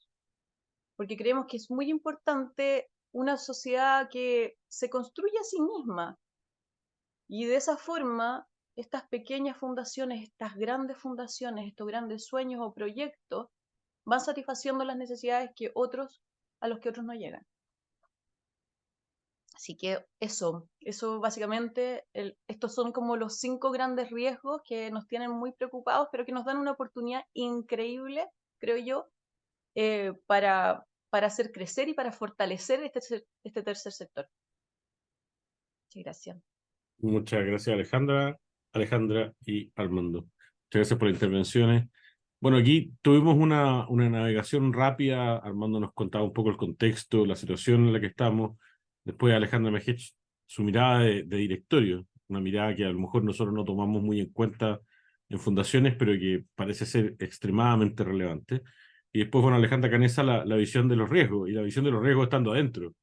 porque creemos que es muy importante una sociedad que se construye a sí misma, y de esa forma estas pequeñas fundaciones, estas grandes fundaciones, estos grandes sueños o proyectos van satisfaciendo las necesidades a los que otros no llegan. Así que eso básicamente, estos son como los 5 grandes riesgos que nos tienen muy preocupados, pero que nos dan una oportunidad increíble, creo yo, para hacer crecer y para fortalecer este tercer sector. Muchas gracias. Muchas gracias, Alejandra y Armando. Muchas gracias por las intervenciones. Bueno, aquí tuvimos una navegación rápida. Armando nos contaba un poco el contexto, la situación en la que estamos. Después Alejandra Mejech, su mirada de directorio, una mirada que a lo mejor nosotros no tomamos muy en cuenta en fundaciones, pero que parece ser extremadamente relevante. Y después, bueno, Alejandra Canessa, la visión de los riesgos, y la visión de los riesgos estando adentro.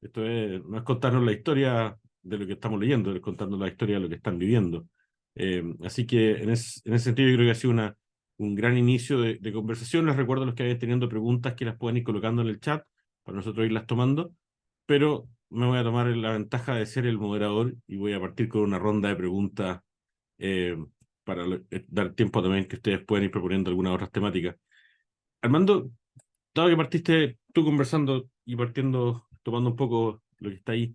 No es contarnos la historia de lo que estamos leyendo, es contarnos la historia de lo que están viviendo. Así que en ese sentido yo creo que ha sido un gran inicio de conversación. Les recuerdo a los que vayan teniendo preguntas que las pueden ir colocando en el chat para nosotros irlas tomando, pero me voy a tomar la ventaja de ser el moderador y voy a partir con una ronda de preguntas para dar tiempo también que ustedes puedan ir proponiendo algunas otras temáticas. Armando, dado que partiste tú conversando y tomando un poco lo que está ahí,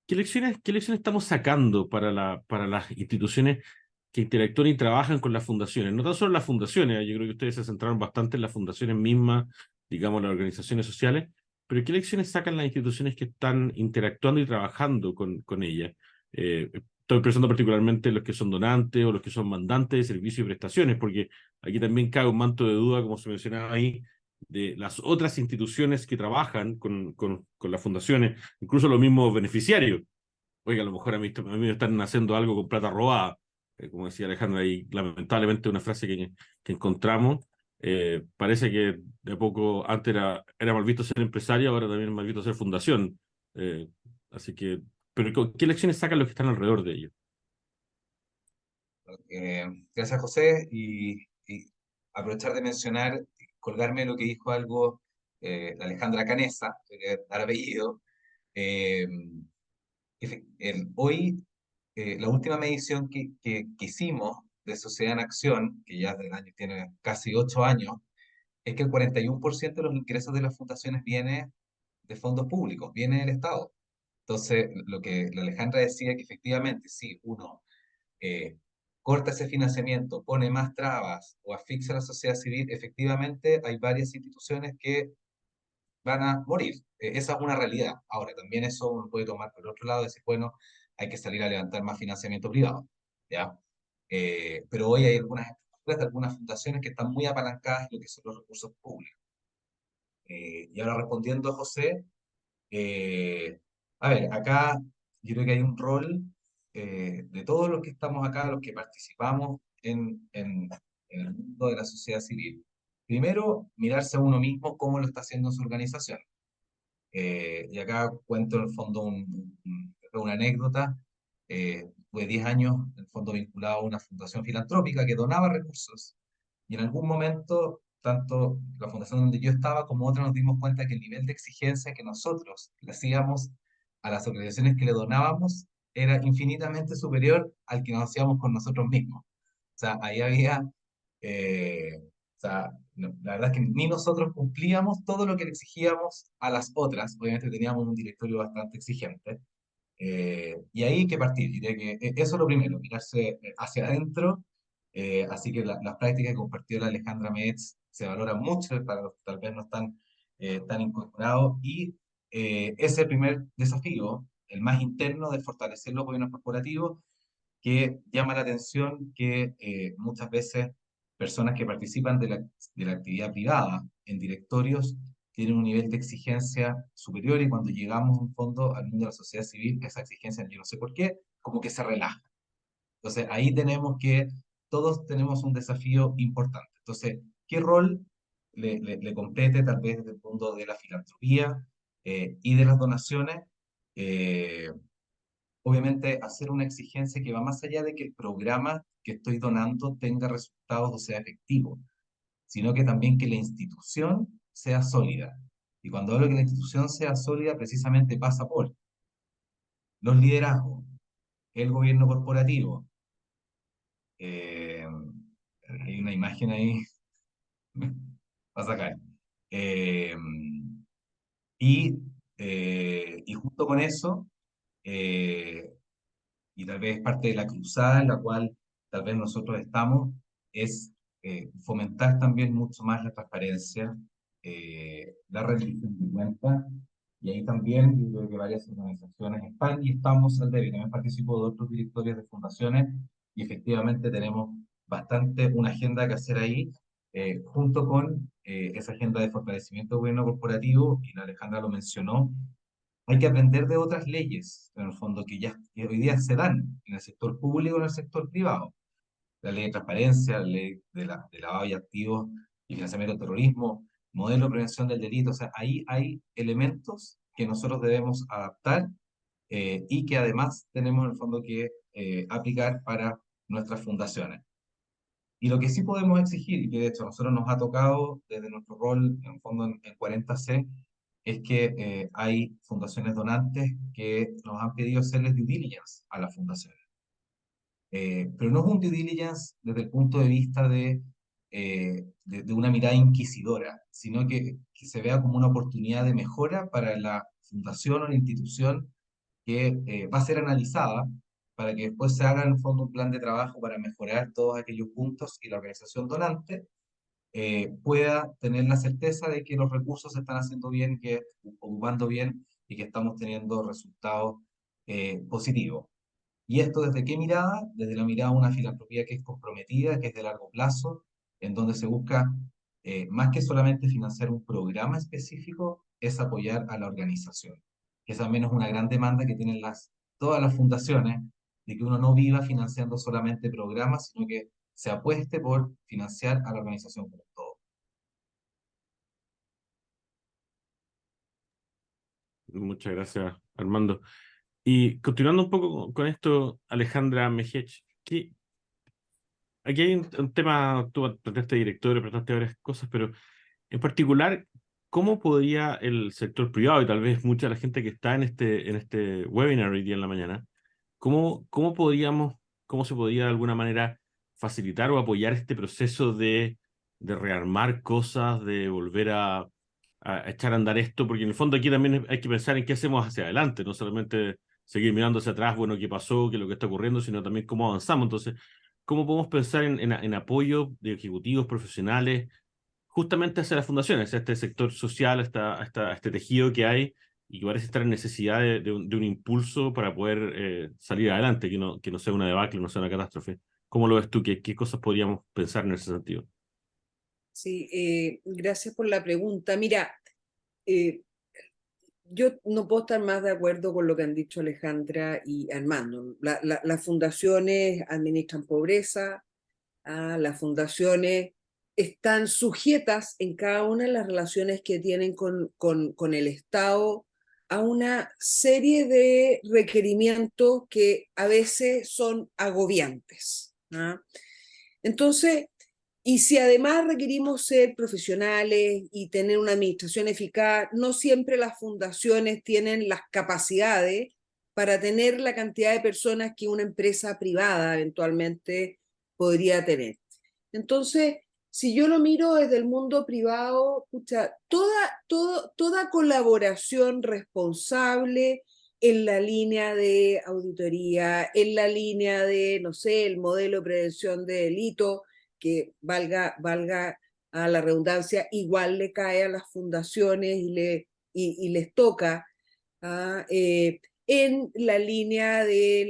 ¿qué lecciones estamos sacando para las instituciones que interactúan y trabajan con las fundaciones? No tan solo las fundaciones, yo creo que ustedes se centraron bastante en las fundaciones mismas, digamos, las organizaciones sociales, pero ¿qué lecciones sacan las instituciones que están interactuando y trabajando con ellas? Estoy pensando particularmente en los que son donantes o los que son mandantes de servicios y prestaciones, porque aquí también cae un manto de duda, como se mencionaba ahí, de las otras instituciones que trabajan con las fundaciones, incluso los mismos beneficiarios. Oiga, a lo mejor a mí me están haciendo algo con plata robada, como decía Alejandra, ahí lamentablemente una frase que encontramos. Parece que de a poco antes era mal visto ser empresario, ahora también es mal visto ser fundación. Así que, pero ¿qué lecciones sacan los que están alrededor de ellos? Gracias, José, y aprovechar de mencionar, colgarme lo que dijo algo Alejandra Canessa, dar apellido. Hoy, la última medición que hicimos de Sociedad en Acción, que ya tiene casi 8 años, es que el 41% de los ingresos de las fundaciones viene de fondos públicos, viene del Estado. Entonces, lo que la Alejandra decía, que efectivamente, sí, uno eh, corta ese financiamiento, pone más trabas o asfixia a la sociedad civil, efectivamente hay varias instituciones que van a morir. Esa es una realidad. Ahora, también eso uno puede tomar por otro lado y decir, bueno, hay que salir a levantar más financiamiento privado, ¿ya? Pero hoy hay algunas estructuras de algunas fundaciones que están muy apalancadas en lo que son los recursos públicos. Y ahora respondiendo a José, a ver, acá yo creo que hay un rol de todos los que estamos acá, los que participamos en el mundo de la sociedad civil. Primero, mirarse a uno mismo cómo lo está haciendo su organización. Y acá cuento en el fondo una anécdota. Tuve 10 años, en el fondo, vinculado a una fundación filantrópica que donaba recursos. Y en algún momento, tanto la fundación donde yo estaba como otra nos dimos cuenta que el nivel de exigencia que nosotros le hacíamos a las organizaciones que le donábamos era infinitamente superior al que nos hacíamos con nosotros mismos. O sea, ahí había, o sea, la verdad es que ni nosotros cumplíamos todo lo que le exigíamos a las otras. Obviamente teníamos un directorio bastante exigente. Y ahí hay que partir. Diría que eso es lo primero, mirarse hacia adentro. Así que las prácticas que compartió la Alejandra Metz se valoran mucho para los que tal vez no están tan incorporados. Y ese es el primer desafío, el más interno, de fortalecer los gobiernos corporativos, que llama la atención que muchas veces personas que participan de la actividad privada en directorios tienen un nivel de exigencia superior, y cuando llegamos en fondo al mundo de la sociedad civil, esa exigencia, yo no sé por qué, como que se relaja. Entonces ahí tenemos que, todos tenemos un desafío importante. Entonces, ¿qué rol le compete tal vez desde el mundo de la filantropía y de las donaciones? Eh, Obviamente hacer una exigencia que va más allá de que el programa que estoy donando tenga resultados o sea efectivo, sino que también que la institución sea sólida. Y cuando hablo de que la institución sea sólida, precisamente pasa por los liderazgos, el gobierno corporativo. eh, Hay una imagen ahí, va a sacar. Eh, y, y junto con eso, eh, y tal vez parte de la cruzada en la cual tal vez nosotros estamos, es fomentar también mucho más la transparencia, la rendición de cuentas, y ahí también yo creo que varias organizaciones están y estamos al debe. También participo de otros directorios de fundaciones y efectivamente tenemos bastante una agenda que hacer ahí, junto con esa agenda de fortalecimiento del gobierno corporativo, y la Alejandra lo mencionó. Hay que aprender de otras leyes, en el fondo, que hoy día se dan en el sector público y en el sector privado. La ley de transparencia, la ley de lavado de activos y financiamiento del terrorismo, modelo de prevención del delito. O sea, ahí hay elementos que nosotros debemos adaptar, y que además tenemos en el fondo que aplicar para nuestras fundaciones. Y lo que sí podemos exigir, y que de hecho a nosotros nos ha tocado desde nuestro rol en el fondo en 40C, es que hay fundaciones donantes que nos han pedido hacerles due diligence a las fundaciones. Pero no es un due diligence desde el punto de vista de una mirada inquisidora, sino que se vea como una oportunidad de mejora para la fundación o la institución, que va a ser analizada para que después se haga en el fondo un plan de trabajo para mejorar todos aquellos puntos, y la organización donante pueda tener la certeza de que los recursos se están haciendo bien, que ocupando bien, y que estamos teniendo resultados positivos. ¿Y esto desde qué mirada? Desde la mirada de una filantropía que es comprometida, que es de largo plazo, en donde se busca, más que solamente financiar un programa específico, es apoyar a la organización. Que esa también es una gran demanda que tienen todas las fundaciones, de que uno no viva financiando solamente programas, sino que se apueste por financiar a la organización como todo. Muchas gracias, Armando. Y continuando un poco con esto, Alejandra Mejech, aquí hay un tema, tú trataste de directorio, trataste de varias cosas, pero en particular, ¿cómo podría el sector privado y tal vez mucha de la gente que está en este webinar hoy día en la mañana, cómo se podría de alguna manera facilitar o apoyar este proceso de rearmar cosas, de volver a echar a andar esto? Porque en el fondo aquí también hay que pensar en qué hacemos hacia adelante, no solamente seguir mirando hacia atrás, bueno, qué pasó, qué es lo que está ocurriendo, sino también cómo avanzamos. Entonces, ¿cómo podemos pensar en apoyo de ejecutivos profesionales justamente hacia las fundaciones, hacia este sector social, a este tejido que hay y que parece estar en necesidad de un impulso para poder salir adelante, que no sea una debacle, no sea una catástrofe? ¿Cómo lo ves tú? ¿Qué cosas podríamos pensar en ese sentido? Sí, gracias por la pregunta. Mira, eh, yo no puedo estar más de acuerdo con lo que han dicho Alejandra y Armando. Las fundaciones administran pobreza, las fundaciones están sujetas en cada una de las relaciones que tienen con el Estado a una serie de requerimientos que a veces son agobiantes, ¿ah? Entonces, y si además requerimos ser profesionales y tener una administración eficaz, no siempre las fundaciones tienen las capacidades para tener la cantidad de personas que una empresa privada eventualmente podría tener. Entonces, si yo lo miro desde el mundo privado, pucha, toda colaboración responsable en la línea de auditoría, en la línea de, no sé, el modelo de prevención de delitos, que valga a la redundancia, igual le cae a las fundaciones y les toca, ¿ah? En la línea de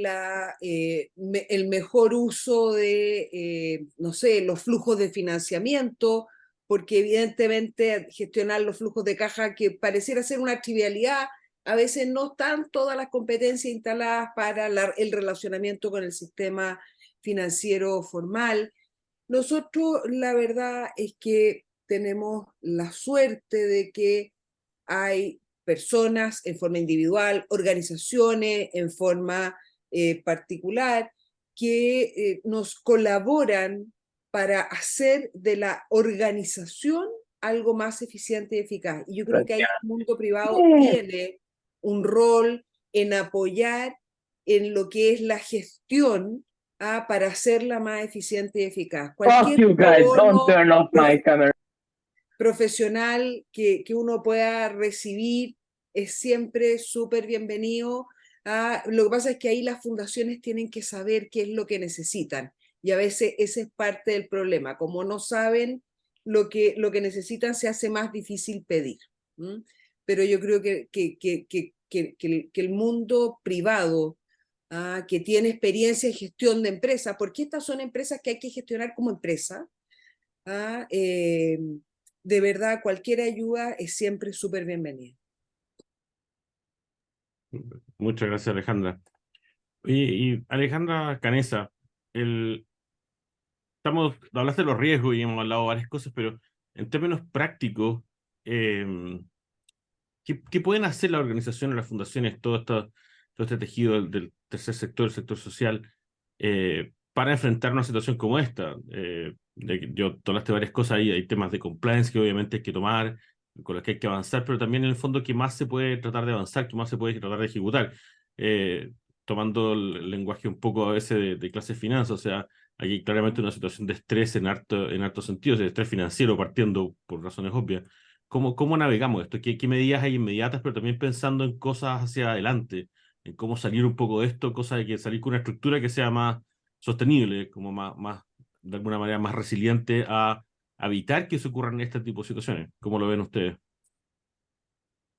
el mejor uso de, no sé, los flujos de financiamiento, porque evidentemente gestionar los flujos de caja, que pareciera ser una trivialidad, a veces no están todas las competencias instaladas para el relacionamiento con el sistema financiero formal. Nosotros, la verdad es que tenemos la suerte de que hay personas en forma individual, organizaciones en forma particular, que nos colaboran para hacer de la organización algo más eficiente y eficaz. Y yo creo que ahí el mundo privado tiene un rol en apoyar en lo que es la gestión, para hacerla más eficiente y eficaz. Cualquier profesional que uno pueda recibir es siempre súper bienvenido. Lo que pasa es que ahí las fundaciones tienen que saber qué es lo que necesitan, y a veces ese es parte del problema. Como no saben lo que necesitan, se hace más difícil pedir. Pero yo creo que el mundo privado, que tiene experiencia en gestión de empresas, porque estas son empresas que hay que gestionar como empresa, ¿ah? De verdad, cualquier ayuda es siempre súper bienvenida. Muchas gracias, Alejandra. Y Alejandra Canessa, hablaste de los riesgos y hemos hablado de varias cosas, pero en términos prácticos, ¿qué pueden hacer las organizaciones, las fundaciones, todo este tejido del tercer sector, el sector social, para enfrentar una situación como esta? Tú hablaste de varias cosas ahí, hay temas de compliance que obviamente hay que tomar, con los que hay que avanzar, pero también en el fondo, ¿qué más se puede tratar de avanzar? ¿Qué más se puede tratar de ejecutar? Tomando el lenguaje un poco a veces de clase de finanzas, o sea, aquí claramente una situación de estrés en harto sentido, de estrés financiero partiendo por razones obvias. ¿Cómo navegamos esto? ¿Qué medidas hay inmediatas, pero también pensando en cosas hacia adelante, en cómo salir un poco de esto, cosa de que salir con una estructura que sea más sostenible, como más de alguna manera más resiliente a evitar que se ocurran este tipo de situaciones? ¿Cómo lo ven ustedes?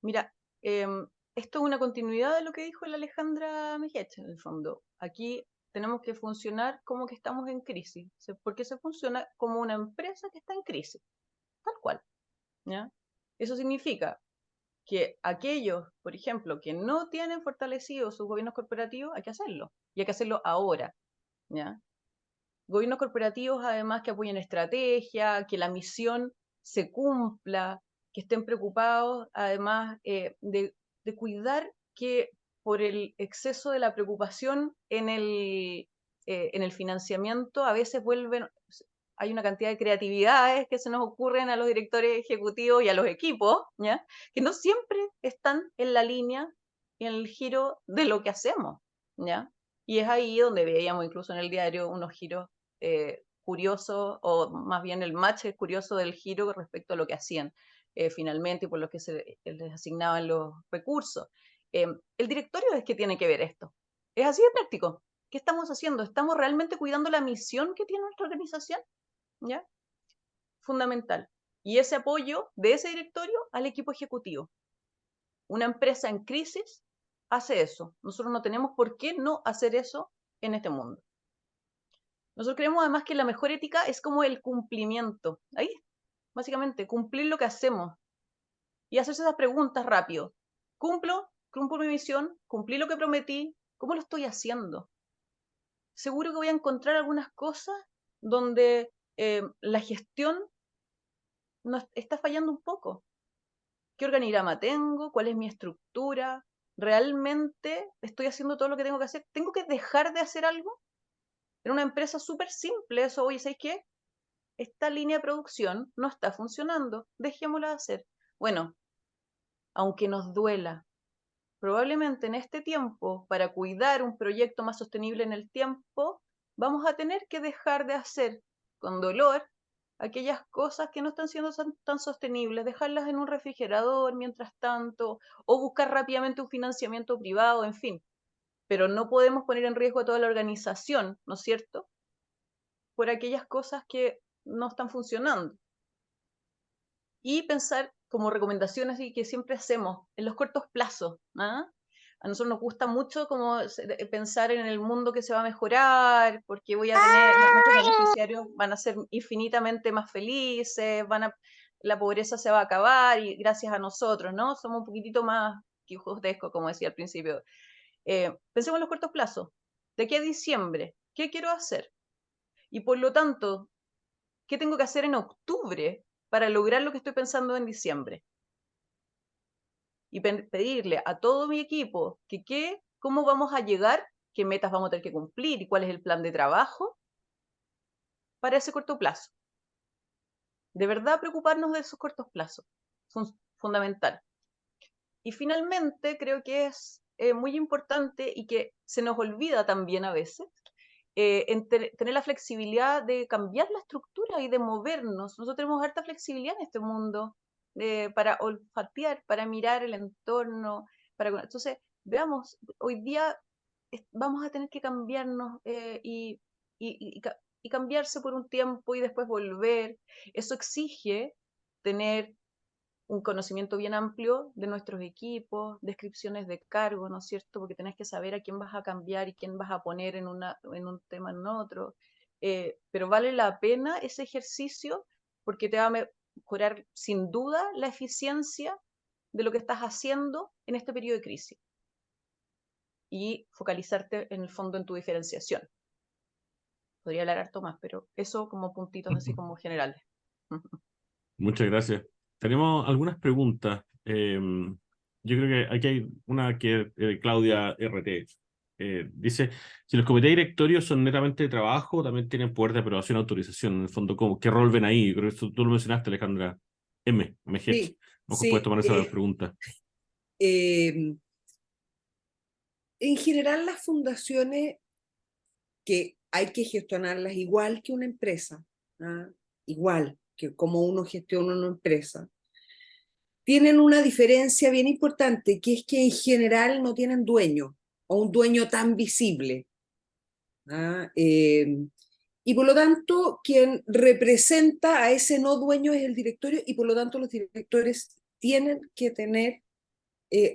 Mira, esto es una continuidad de lo que dijo la Alejandra Mejiach, en el fondo. Aquí tenemos que funcionar como que estamos en crisis, porque se funciona como una empresa que está en crisis, tal cual, ¿ya? Eso significa que aquellos, por ejemplo, que no tienen fortalecidos sus gobiernos corporativos, hay que hacerlo, y hay que hacerlo ahora, ¿ya? Gobiernos corporativos, además, que apoyen estrategia, que la misión se cumpla, que estén preocupados, además, de cuidar que por el exceso de la preocupación en el financiamiento, a veces hay una cantidad de creatividades que se nos ocurren a los directores ejecutivos y a los equipos, ¿ya? Que no siempre están en la línea y en el giro de lo que hacemos, ¿ya? Y es ahí donde veíamos incluso en el diario unos giros curiosos, o más bien el match es curioso del giro respecto a lo que hacían finalmente y por lo que se les asignaban los recursos. El directorio es que tiene que ver esto. Es así de práctico. ¿Qué estamos haciendo? ¿Estamos realmente cuidando la misión que tiene nuestra organización? ¿Ya? Fundamental. Y ese apoyo de ese directorio al equipo ejecutivo. Una empresa en crisis hace eso. Nosotros no tenemos por qué no hacer eso en este mundo. Nosotros creemos además que la mejor ética es como el cumplimiento. Ahí, básicamente, cumplir lo que hacemos y hacerse esas preguntas rápido. ¿Cumplo mi misión? ¿Cumplí lo que prometí? ¿Cómo lo estoy haciendo? Seguro que voy a encontrar algunas cosas donde la gestión está fallando un poco. ¿Qué organigrama tengo? ¿Cuál es mi estructura? ¿Realmente estoy haciendo todo lo que tengo que hacer? ¿Tengo que dejar de hacer algo? En una empresa súper simple, eso, oye, ¿sabes qué? Esta línea de producción no está funcionando, dejémosla de hacer. Bueno, aunque nos duela, probablemente en este tiempo, para cuidar un proyecto más sostenible en el tiempo, vamos a tener que dejar de hacer con dolor aquellas cosas que no están siendo tan sostenibles, dejarlas en un refrigerador mientras tanto, o buscar rápidamente un financiamiento privado, en fin. Pero no podemos poner en riesgo a toda la organización, ¿no es cierto? Por aquellas cosas que no están funcionando. Y pensar como recomendaciones y que siempre hacemos en los cortos plazos. ¿Ah? A nosotros nos gusta mucho como pensar en el mundo que se va a mejorar, porque voy a tener, nuestros beneficiarios van a ser infinitamente más felices, la pobreza se va a acabar y gracias a nosotros, ¿no? Somos un poquitito más quijotescos, como decía al principio. Pensemos en los cortos plazos. De aquí a diciembre, ¿qué quiero hacer? Y por lo tanto, ¿qué tengo que hacer en octubre para lograr lo que estoy pensando en diciembre? Y pedirle a todo mi equipo cómo vamos a llegar, qué metas vamos a tener que cumplir y cuál es el plan de trabajo para ese corto plazo. De verdad preocuparnos de esos cortos plazos. Son fundamentales. Y finalmente creo que es muy importante y que se nos olvida también a veces, tener la flexibilidad de cambiar la estructura y de movernos. Nosotros tenemos harta flexibilidad en este mundo para olfatear, para mirar el entorno. Entonces, veamos, hoy día vamos a tener que cambiarnos y cambiarse por un tiempo y después volver. Eso exige tener un conocimiento bien amplio de nuestros equipos, descripciones de cargo, ¿no es cierto? Porque tenés que saber a quién vas a cambiar y quién vas a poner en un tema en otro. Pero vale la pena ese ejercicio porque te va a mejorar sin duda la eficiencia de lo que estás haciendo en este periodo de crisis y focalizarte en el fondo en tu diferenciación. Podría hablar harto más, pero eso como puntitos así como generales. Muchas gracias. Tenemos algunas preguntas. Yo creo que aquí hay una que Claudia RT. Dice, si los comités directorios son netamente de trabajo, también tienen poder de aprobación y autorización. En el fondo, ¿qué rol ven ahí? Creo que tú lo mencionaste, Alejandra. MG. Sí, A lo mejor puedes sí. tomar esa pregunta. En general, las fundaciones que hay que gestionarlas igual que una empresa, ¿ah? Igual que como uno gestiona una empresa, tienen una diferencia bien importante, que es que en general no tienen dueño o un dueño tan visible. ¿Ah? Y por lo tanto, quien representa a ese no dueño es el directorio y por lo tanto los directores tienen que tener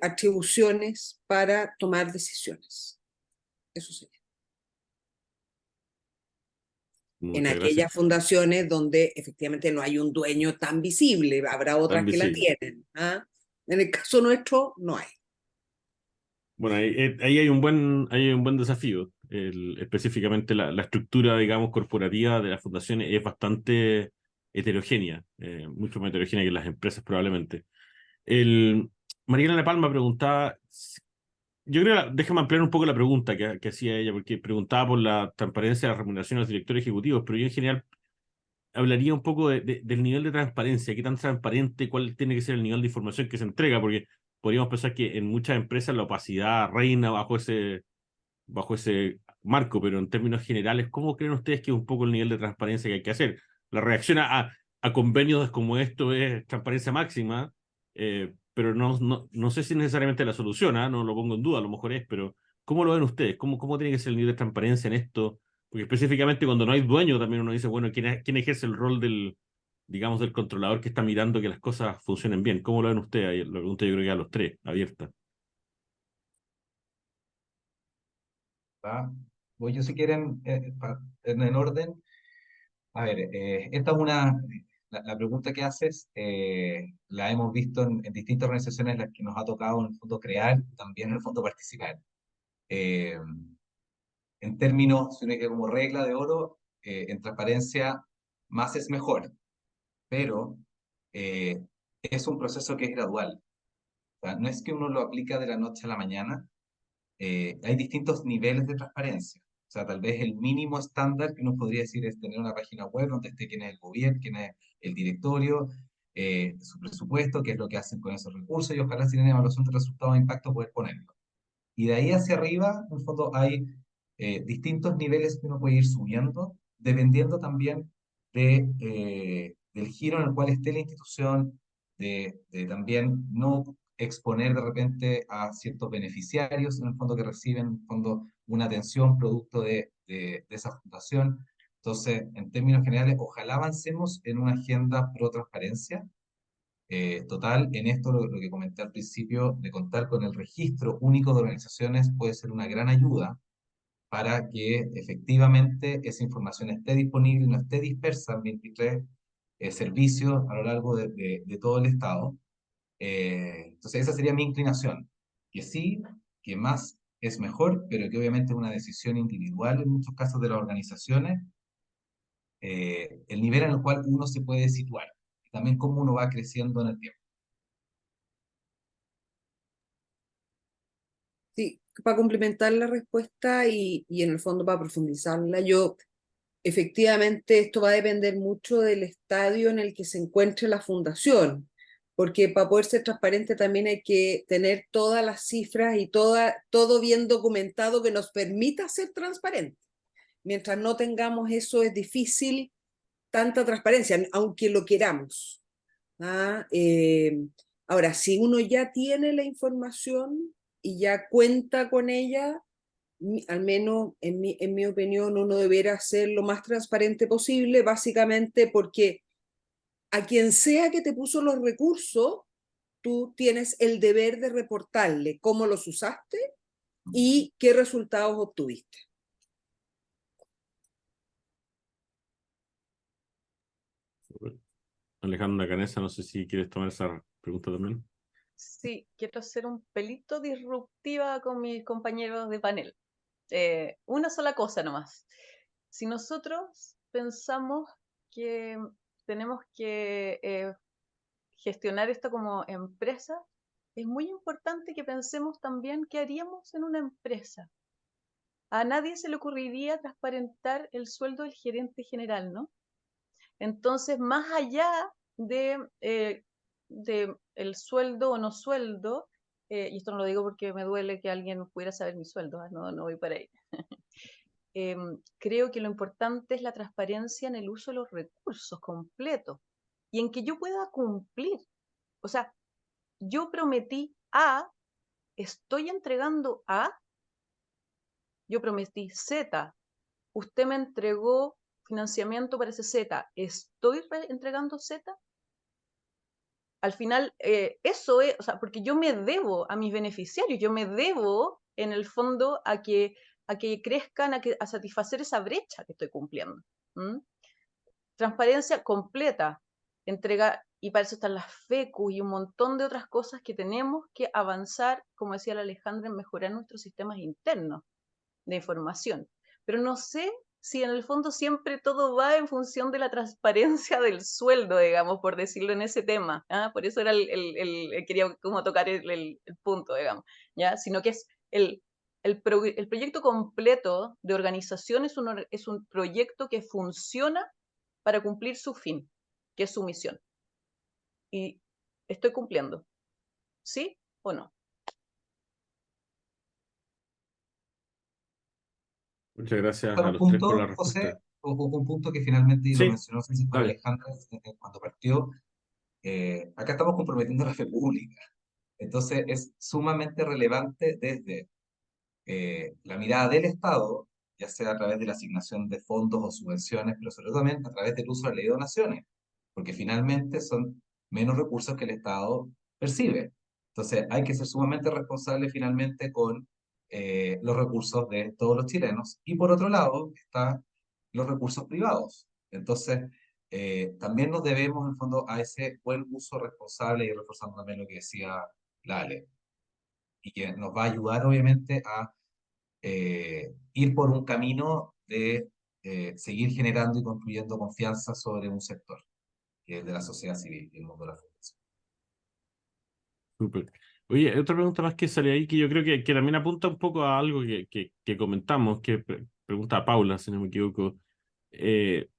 atribuciones para tomar decisiones. Eso sí. En Muchas gracias. aquellas fundaciones donde efectivamente no hay un dueño tan visible, habrá otras que la tienen. ¿Ah? En el caso nuestro, no hay. Bueno, ahí hay un buen desafío. Específicamente la estructura, digamos, corporativa de las fundaciones es bastante heterogénea, mucho más heterogénea que las empresas probablemente. Mariela Palma preguntaba, yo creo, déjame ampliar un poco la pregunta que hacía ella, porque preguntaba por la transparencia de la remuneración de los directores ejecutivos, pero yo en general hablaría un poco del nivel de transparencia, qué tan transparente, cuál tiene que ser el nivel de información que se entrega, porque podríamos pensar que en muchas empresas la opacidad reina bajo ese marco, pero en términos generales, ¿cómo creen ustedes que es un poco el nivel de transparencia que hay que hacer? La reacción a convenios como esto es transparencia máxima, pero no sé si necesariamente la solución, no lo pongo en duda, a lo mejor es, pero ¿cómo lo ven ustedes? ¿Cómo tiene que ser el nivel de transparencia en esto? Porque específicamente cuando no hay dueño también uno dice, bueno, ¿quién ejerce el rol digamos, del controlador que está mirando que las cosas funcionen bien? ¿Cómo lo ven ustedes? Ahí lo pregunto yo creo que a los tres, abierta. Voy yo si quieren en orden. A ver, esta es la pregunta que haces, la hemos visto en distintas organizaciones en las que nos ha tocado en el fondo crear, también en el fondo participar. Eh, en términos, si uno dice como regla de oro, en transparencia, más es mejor, pero es un proceso que es gradual. O sea, no es que uno lo aplica de la noche a la mañana. Hay distintos niveles de transparencia. O sea, tal vez el mínimo estándar que uno podría decir es tener una página web donde esté quién es el gobierno, quién es el directorio, su presupuesto, qué es lo que hacen con esos recursos, y ojalá si tienen evaluación de resultados de impacto poder ponerlo. Y de ahí hacia arriba, en el fondo, hay distintos niveles que uno puede ir subiendo, dependiendo también del giro en el cual esté la institución, de también no exponer de repente a ciertos beneficiarios, en el fondo, que reciben, en el fondo, una atención producto de esa fundación. Entonces, en términos generales, ojalá avancemos en una agenda pro transparencia. Total, en esto lo que comenté al principio, de contar con el registro único de organizaciones puede ser una gran ayuda para que efectivamente esa información esté disponible y no esté dispersa en 23 servicios a lo largo de todo el Estado. Entonces esa sería mi inclinación, que sí, que más es mejor, pero que obviamente es una decisión individual en muchos casos de las organizaciones, el nivel en el cual uno se puede situar, y también cómo uno va creciendo en el tiempo. Sí, para complementar la respuesta y en el fondo para profundizarla, yo efectivamente esto va a depender mucho del estadio en el que se encuentre la fundación, porque para poder ser transparente también hay que tener todas las cifras y todo bien documentado que nos permita ser transparente. Mientras no tengamos eso es difícil tanta transparencia, aunque lo queramos. ¿Ah? Ahora, si uno ya tiene la información y ya cuenta con ella, al menos en mi opinión, uno deberá ser lo más transparente posible, básicamente porque a quien sea que te puso los recursos, tú tienes el deber de reportarle cómo los usaste y qué resultados obtuviste. Alejandra Canesa, no sé si quieres tomar esa pregunta también. Sí, quiero ser un pelito disruptiva con mis compañeros de panel. Una sola cosa nomás. Si nosotros pensamos que tenemos que gestionar esto como empresa, es muy importante que pensemos también qué haríamos en una empresa. A nadie se le ocurriría transparentar el sueldo del gerente general, ¿no? Entonces, más allá de el sueldo o no sueldo, y esto no lo digo porque me duele que alguien pudiera saber mi sueldo, no voy para ahí. Creo que lo importante es la transparencia en el uso de los recursos completos y en que yo pueda cumplir. O sea, yo prometí A, estoy entregando A, yo prometí Z, usted me entregó financiamiento para ese Z, ¿estoy entregando Z? Al final, eso es, o sea, porque yo me debo a mis beneficiarios, yo me debo, en el fondo, a que crezcan, a satisfacer esa brecha que estoy cumpliendo. ¿Mm? Transparencia completa, entrega, y para eso están las FECU y un montón de otras cosas que tenemos que avanzar, como decía la Alejandra, en mejorar nuestros sistemas internos de información. Pero no sé si en el fondo siempre todo va en función de la transparencia del sueldo, digamos, por decirlo en ese tema. ¿Ah? Por eso era quería como tocar el punto, digamos, ¿ya? Sino que es el proyecto completo de organización es un proyecto que funciona para cumplir su fin, que es su misión. Y estoy cumpliendo. ¿Sí o no? Muchas gracias Para a un los tres por la punto, respuesta. José, un punto que finalmente, y lo Sí, mencionó, no sé si fue dale. Alejandra cuando partió, acá estamos comprometiendo la fe pública. Entonces es sumamente relevante desde la mirada del Estado, ya sea a través de la asignación de fondos o subvenciones, pero sobre todo también a través del uso de la ley de donaciones, porque finalmente son menos recursos que el Estado percibe. Entonces hay que ser sumamente responsable finalmente con los recursos de todos los chilenos. Y por otro lado están los recursos privados. Entonces también nos debemos en el fondo a ese buen uso responsable, y reforzando también lo que decía la Ale, y que nos va a ayudar obviamente a ir por un camino de seguir generando y construyendo confianza sobre un sector, que es de la sociedad civil y el mundo de la fundación. Súper. Oye, otra pregunta más que sale ahí, que yo creo que también apunta un poco a algo que comentamos, que pregunta a Paula, si no me equivoco, eh,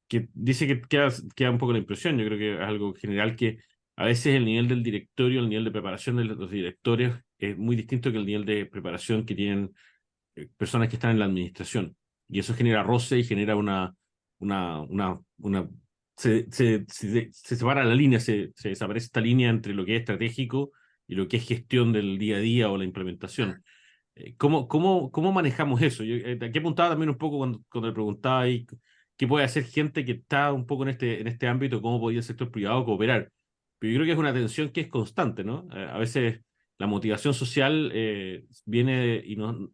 que dice que queda un poco la impresión, yo creo que es algo general, que a veces el nivel del directorio, el nivel de preparación de los directorios es muy distinto que el nivel de preparación que tienen personas que están en la administración. Y eso genera roce y genera una se separa la línea, se desaparece esta línea entre lo que es estratégico y lo que es gestión del día a día o la implementación. ¿Cómo manejamos eso? Aquí apuntaba también un poco cuando le preguntaba ahí qué puede hacer gente que está un poco en este ámbito, cómo podría el sector privado cooperar. Pero yo creo que es una tensión que es constante, ¿no? A veces la motivación social viene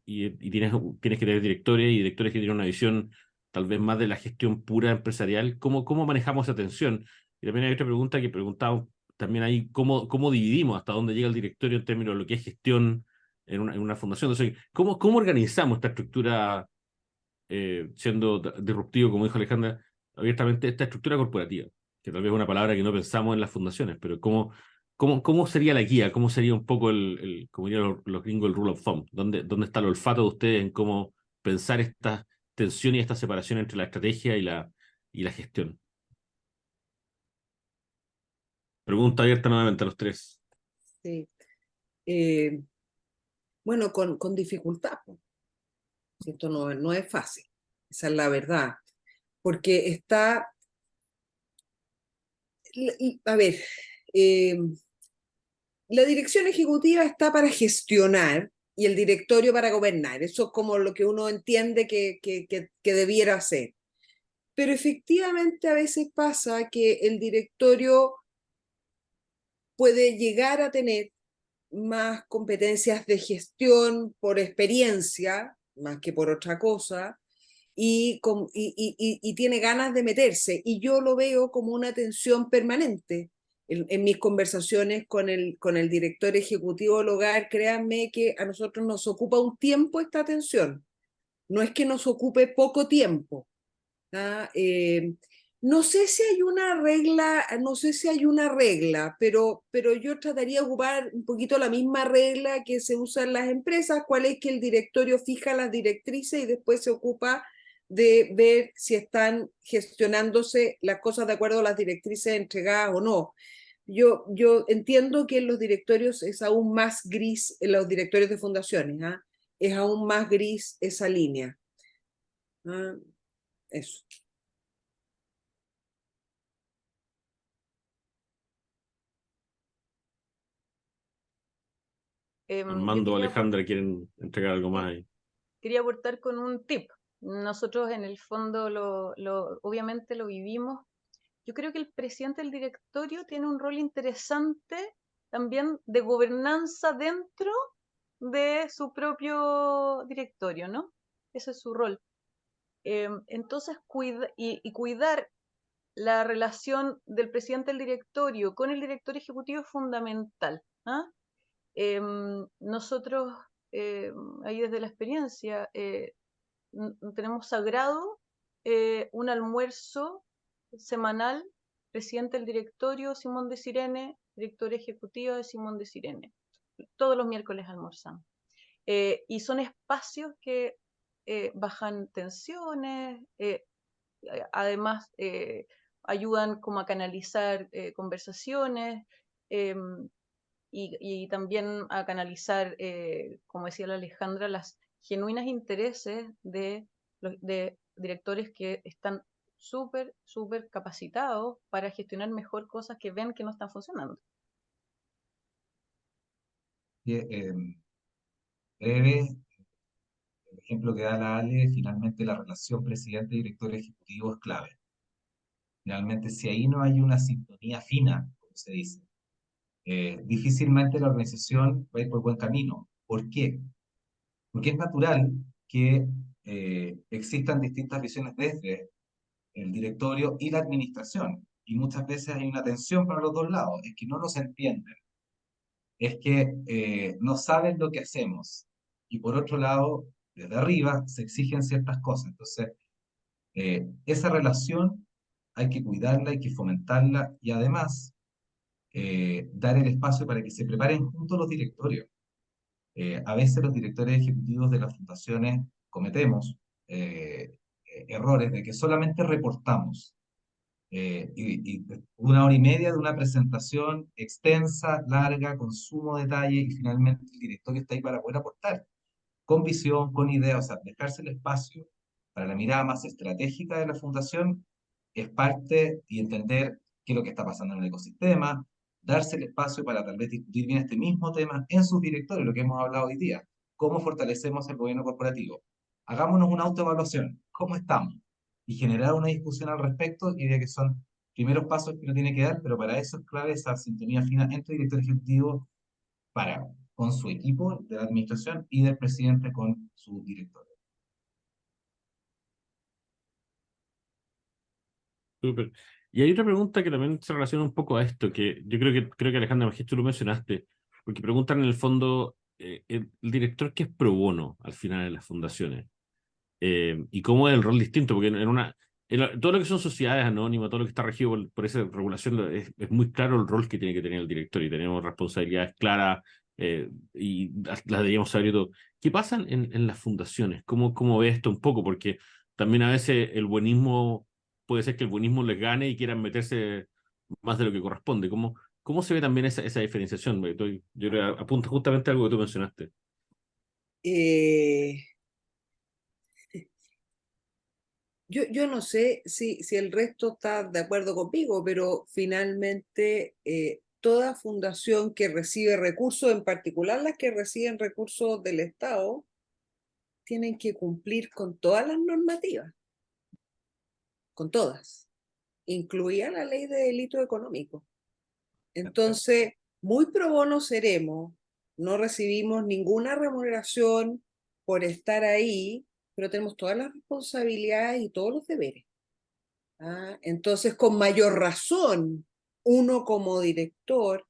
y tienes que tener directores y directores que tienen una visión tal vez más de la gestión pura empresarial. ¿Cómo manejamos esa tensión? Y también hay otra pregunta que preguntaba también ahí, ¿cómo dividimos hasta dónde llega el directorio en términos de lo que es gestión en una fundación? Entonces, ¿cómo organizamos esta estructura, siendo disruptivo, como dijo Alejandra, abiertamente, esta estructura corporativa? Que tal vez es una palabra que no pensamos en las fundaciones, pero ¿cómo sería la guía? ¿Cómo sería un poco como dirían los gringos, el rule of thumb? ¿Dónde está el olfato de ustedes en cómo pensar esta tensión y esta separación entre la estrategia y la gestión? Pregunta abierta nuevamente a los tres. Sí. Bueno, con dificultad, pues. Esto no es fácil, esa es la verdad, porque a ver, eh, la dirección ejecutiva está para gestionar y el directorio para gobernar. Eso es como lo que uno entiende que debiera hacer. Pero efectivamente a veces pasa que el directorio puede llegar a tener más competencias de gestión por experiencia, más que por otra cosa, y tiene ganas de meterse. Y yo lo veo como una tensión permanente. En mis conversaciones con el director ejecutivo del hogar, créanme que a nosotros nos ocupa un tiempo esta tensión. No es que nos ocupe poco tiempo. ¿Ah? No sé si hay una regla, no sé si hay una regla, pero yo trataría de ocupar un poquito la misma regla que se usa en las empresas, cuál es que el directorio fija las directrices y después se ocupa de ver si están gestionándose las cosas de acuerdo a las directrices entregadas o no. Yo entiendo que en los directorios es aún más gris, en los directorios de fundaciones, ¿ah? Es aún más gris esa línea. ¿Ah? Eso. Yo Armando o Alejandra quieren entregar algo más ahí. quería aportar con un tip. Nosotros en el fondo obviamente lo vivimos. Yo creo que el presidente del directorio tiene un rol interesante también de gobernanza dentro de su propio directorio, ¿no? Ese es su rol. Entonces, cuidar la relación del presidente del directorio con el director ejecutivo es fundamental. ¿Ah? Nosotros, ahí desde la experiencia, tenemos sagrado un almuerzo semanal, presidente del directorio Simón de Sirene, director ejecutivo de Simón de Sirene. Todos los miércoles almorzamos. Y son espacios que bajan tensiones, además ayudan como a canalizar conversaciones, y también a canalizar, como decía la Alejandra, las genuinas intereses de directores que están súper capacitados para gestionar mejor cosas que ven que no están funcionando. Breve, el ejemplo que da la Ale, finalmente la relación presidente-director ejecutivo es clave. Finalmente, si ahí no hay una sintonía fina, como se dice, difícilmente la organización va a ir por buen camino. ¿Por qué? Porque es natural que existan distintas visiones desde el directorio y la administración. Y muchas veces hay una tensión para los dos lados, es que no nos entienden, es que no saben lo que hacemos. Y por otro lado, desde arriba se exigen ciertas cosas. Entonces, esa relación hay que cuidarla, hay que fomentarla y además dar el espacio para que se preparen juntos los directorios. A veces los directores ejecutivos de las fundaciones cometemos errores de que solamente reportamos. Y 1 hora y media de una presentación extensa, larga, con sumo detalle, y finalmente el directorio está ahí para poder aportar, con visión, con ideas, o sea, dejarse el espacio para la mirada más estratégica de la fundación es parte y entender qué es lo que está pasando en el ecosistema, darse el espacio para tal vez discutir bien este mismo tema en sus directorios, lo que hemos hablado hoy día, cómo fortalecemos el gobierno corporativo. Hagámonos una autoevaluación, ¿cómo estamos? Y generar una discusión al respecto, y diría que son primeros pasos que uno tiene que dar, pero para eso es clave esa sintonía fina entre director ejecutivo para, con su equipo de la administración y del presidente con su director. Súper. Y hay otra pregunta que también se relaciona un poco a esto, que yo creo que Alejandra Magín, tú lo mencionaste, porque preguntan en el fondo el director que es pro bono al final en las fundaciones. Y cómo es el rol distinto, porque todo lo que son sociedades anónimas, todo lo que está regido por esa regulación, es muy claro el rol que tiene que tener el director, y tenemos responsabilidades claras, y las deberíamos saber y todo. ¿Qué pasa en las fundaciones? ¿Cómo ve esto un poco? Porque también a veces puede ser que el buenismo les gane y quieran meterse más de lo que corresponde. ¿Cómo se ve también esa diferenciación? Yo creo que apunta justamente a algo que tú mencionaste. Eh, yo no sé si el resto está de acuerdo conmigo, pero finalmente toda fundación que recibe recursos, en particular las que reciben recursos del Estado, tienen que cumplir con todas las normativas, con todas, incluida la ley de delito económico. Entonces, muy pro bono seremos, no recibimos ninguna remuneración por estar ahí, pero tenemos todas las responsabilidades y todos los deberes. Entonces, con mayor razón, uno como director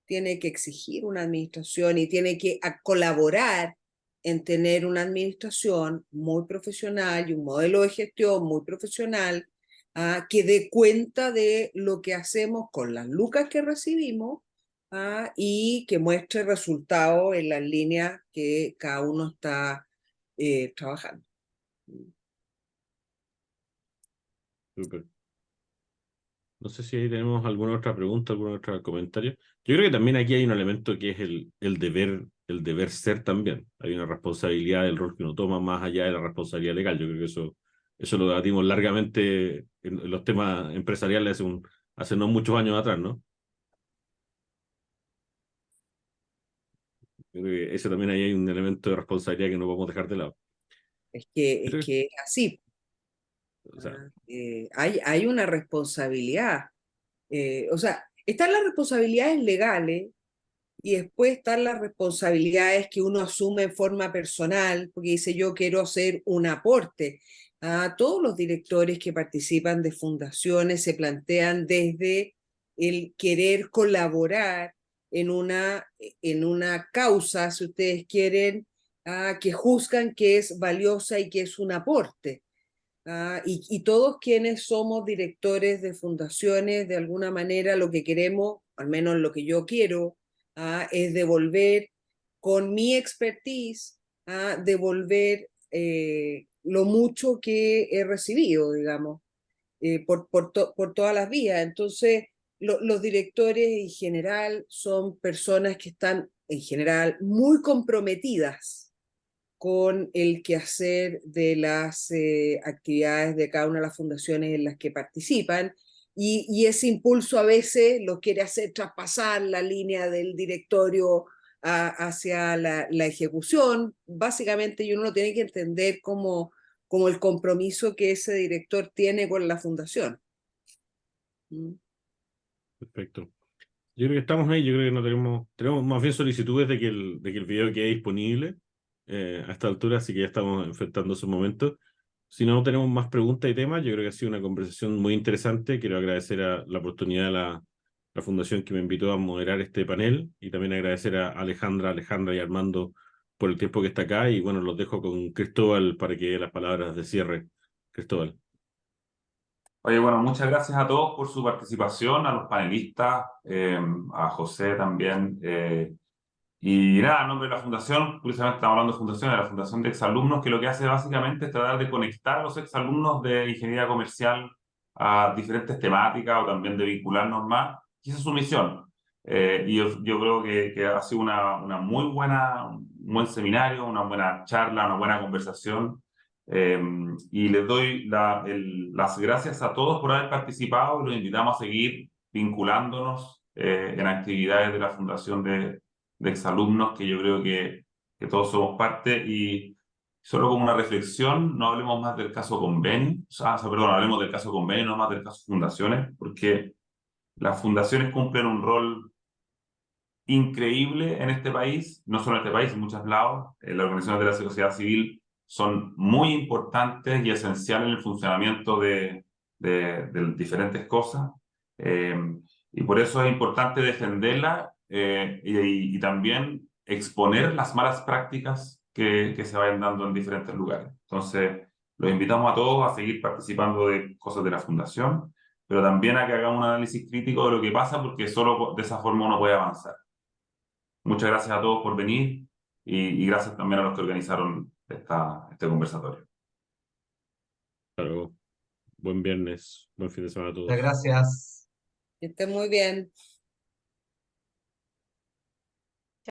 tiene que exigir una administración y tiene que colaborar en tener una administración muy profesional y un modelo de gestión muy profesional, que dé cuenta de lo que hacemos con las lucas que recibimos, y que muestre resultados en las líneas que cada uno está trabajando. Súper. No sé si ahí tenemos alguna otra pregunta, algún otro comentario. Yo creo que también aquí hay un elemento que es el deber ser también. Hay una responsabilidad del rol que uno toma más allá de la responsabilidad legal. Yo creo que eso lo debatimos largamente en los temas empresariales hace no muchos años atrás, ¿no? Yo creo que ese también ahí hay un elemento de responsabilidad que no podemos dejar de lado. Es que Creo es así. o sea, Hay una responsabilidad. O sea, están las responsabilidades legales y después están las responsabilidades que uno asume en forma personal, porque dice yo quiero hacer un aporte. Todos los directores que participan de fundaciones se plantean desde el querer colaborar en una causa, si ustedes quieren, que juzgan que es valiosa y que es un aporte. Y todos quienes somos directores de fundaciones, de alguna manera lo que queremos, al menos lo que yo quiero, es devolver con mi expertise, devolver lo mucho que he recibido, digamos, por todas las vías. Entonces, los directores en general son personas que están en general muy comprometidas con el quehacer de las actividades de cada una de las fundaciones en las que participan, y ese impulso a veces lo quiere hacer traspasar la línea del directorio hacia la ejecución, básicamente, y uno lo tiene que entender como el compromiso que ese director tiene con la fundación. perfecto. Yo creo que estamos ahí, yo creo que no tenemos más bien solicitudes de que el video quede disponible a esta altura, así que ya estamos enfrentando esos momentos. Si no tenemos más preguntas y temas, yo creo que ha sido una conversación muy interesante. Quiero agradecer a la oportunidad de la fundación que me invitó a moderar este panel, y también agradecer a Alejandra y Armando por el tiempo que está acá, y bueno, los dejo con Cristóbal para que dé las palabras de cierre. Cristóbal. Oye, bueno, muchas gracias a todos por su participación, a los panelistas, a José también. Y nada, en nombre de la Fundación, curiosamente estamos hablando de fundación, de la Fundación de Exalumnos, que lo que hace básicamente es tratar de conectar a los exalumnos de ingeniería comercial a diferentes temáticas o también de vincularnos más. Y esa es su misión. Y yo creo que ha sido una muy buena, un buen seminario, una buena charla, una buena conversación. Y les doy las gracias a todos por haber participado y los invitamos a seguir vinculándonos en actividades de la Fundación de Exalumnos, que yo creo que todos somos parte. Y solo como una reflexión, no hablemos más del caso convenio, perdón, hablemos del caso convenio, no más del caso fundaciones, porque las fundaciones cumplen un rol increíble en este país, no solo en este país, en muchos lados. Las organizaciones de la sociedad civil son muy importantes y esenciales en el funcionamiento de diferentes cosas. Eh, y por eso es importante defenderla y también exponer las malas prácticas que se vayan dando en diferentes lugares. Entonces, los invitamos a todos a seguir participando de cosas de la Fundación, pero también a que hagamos un análisis crítico de lo que pasa, porque solo de esa forma uno puede avanzar. Muchas gracias a todos por venir y gracias también a los que organizaron este conversatorio. Claro, buen viernes, buen fin de semana a Muchas todos. gracias. Que esté muy bien.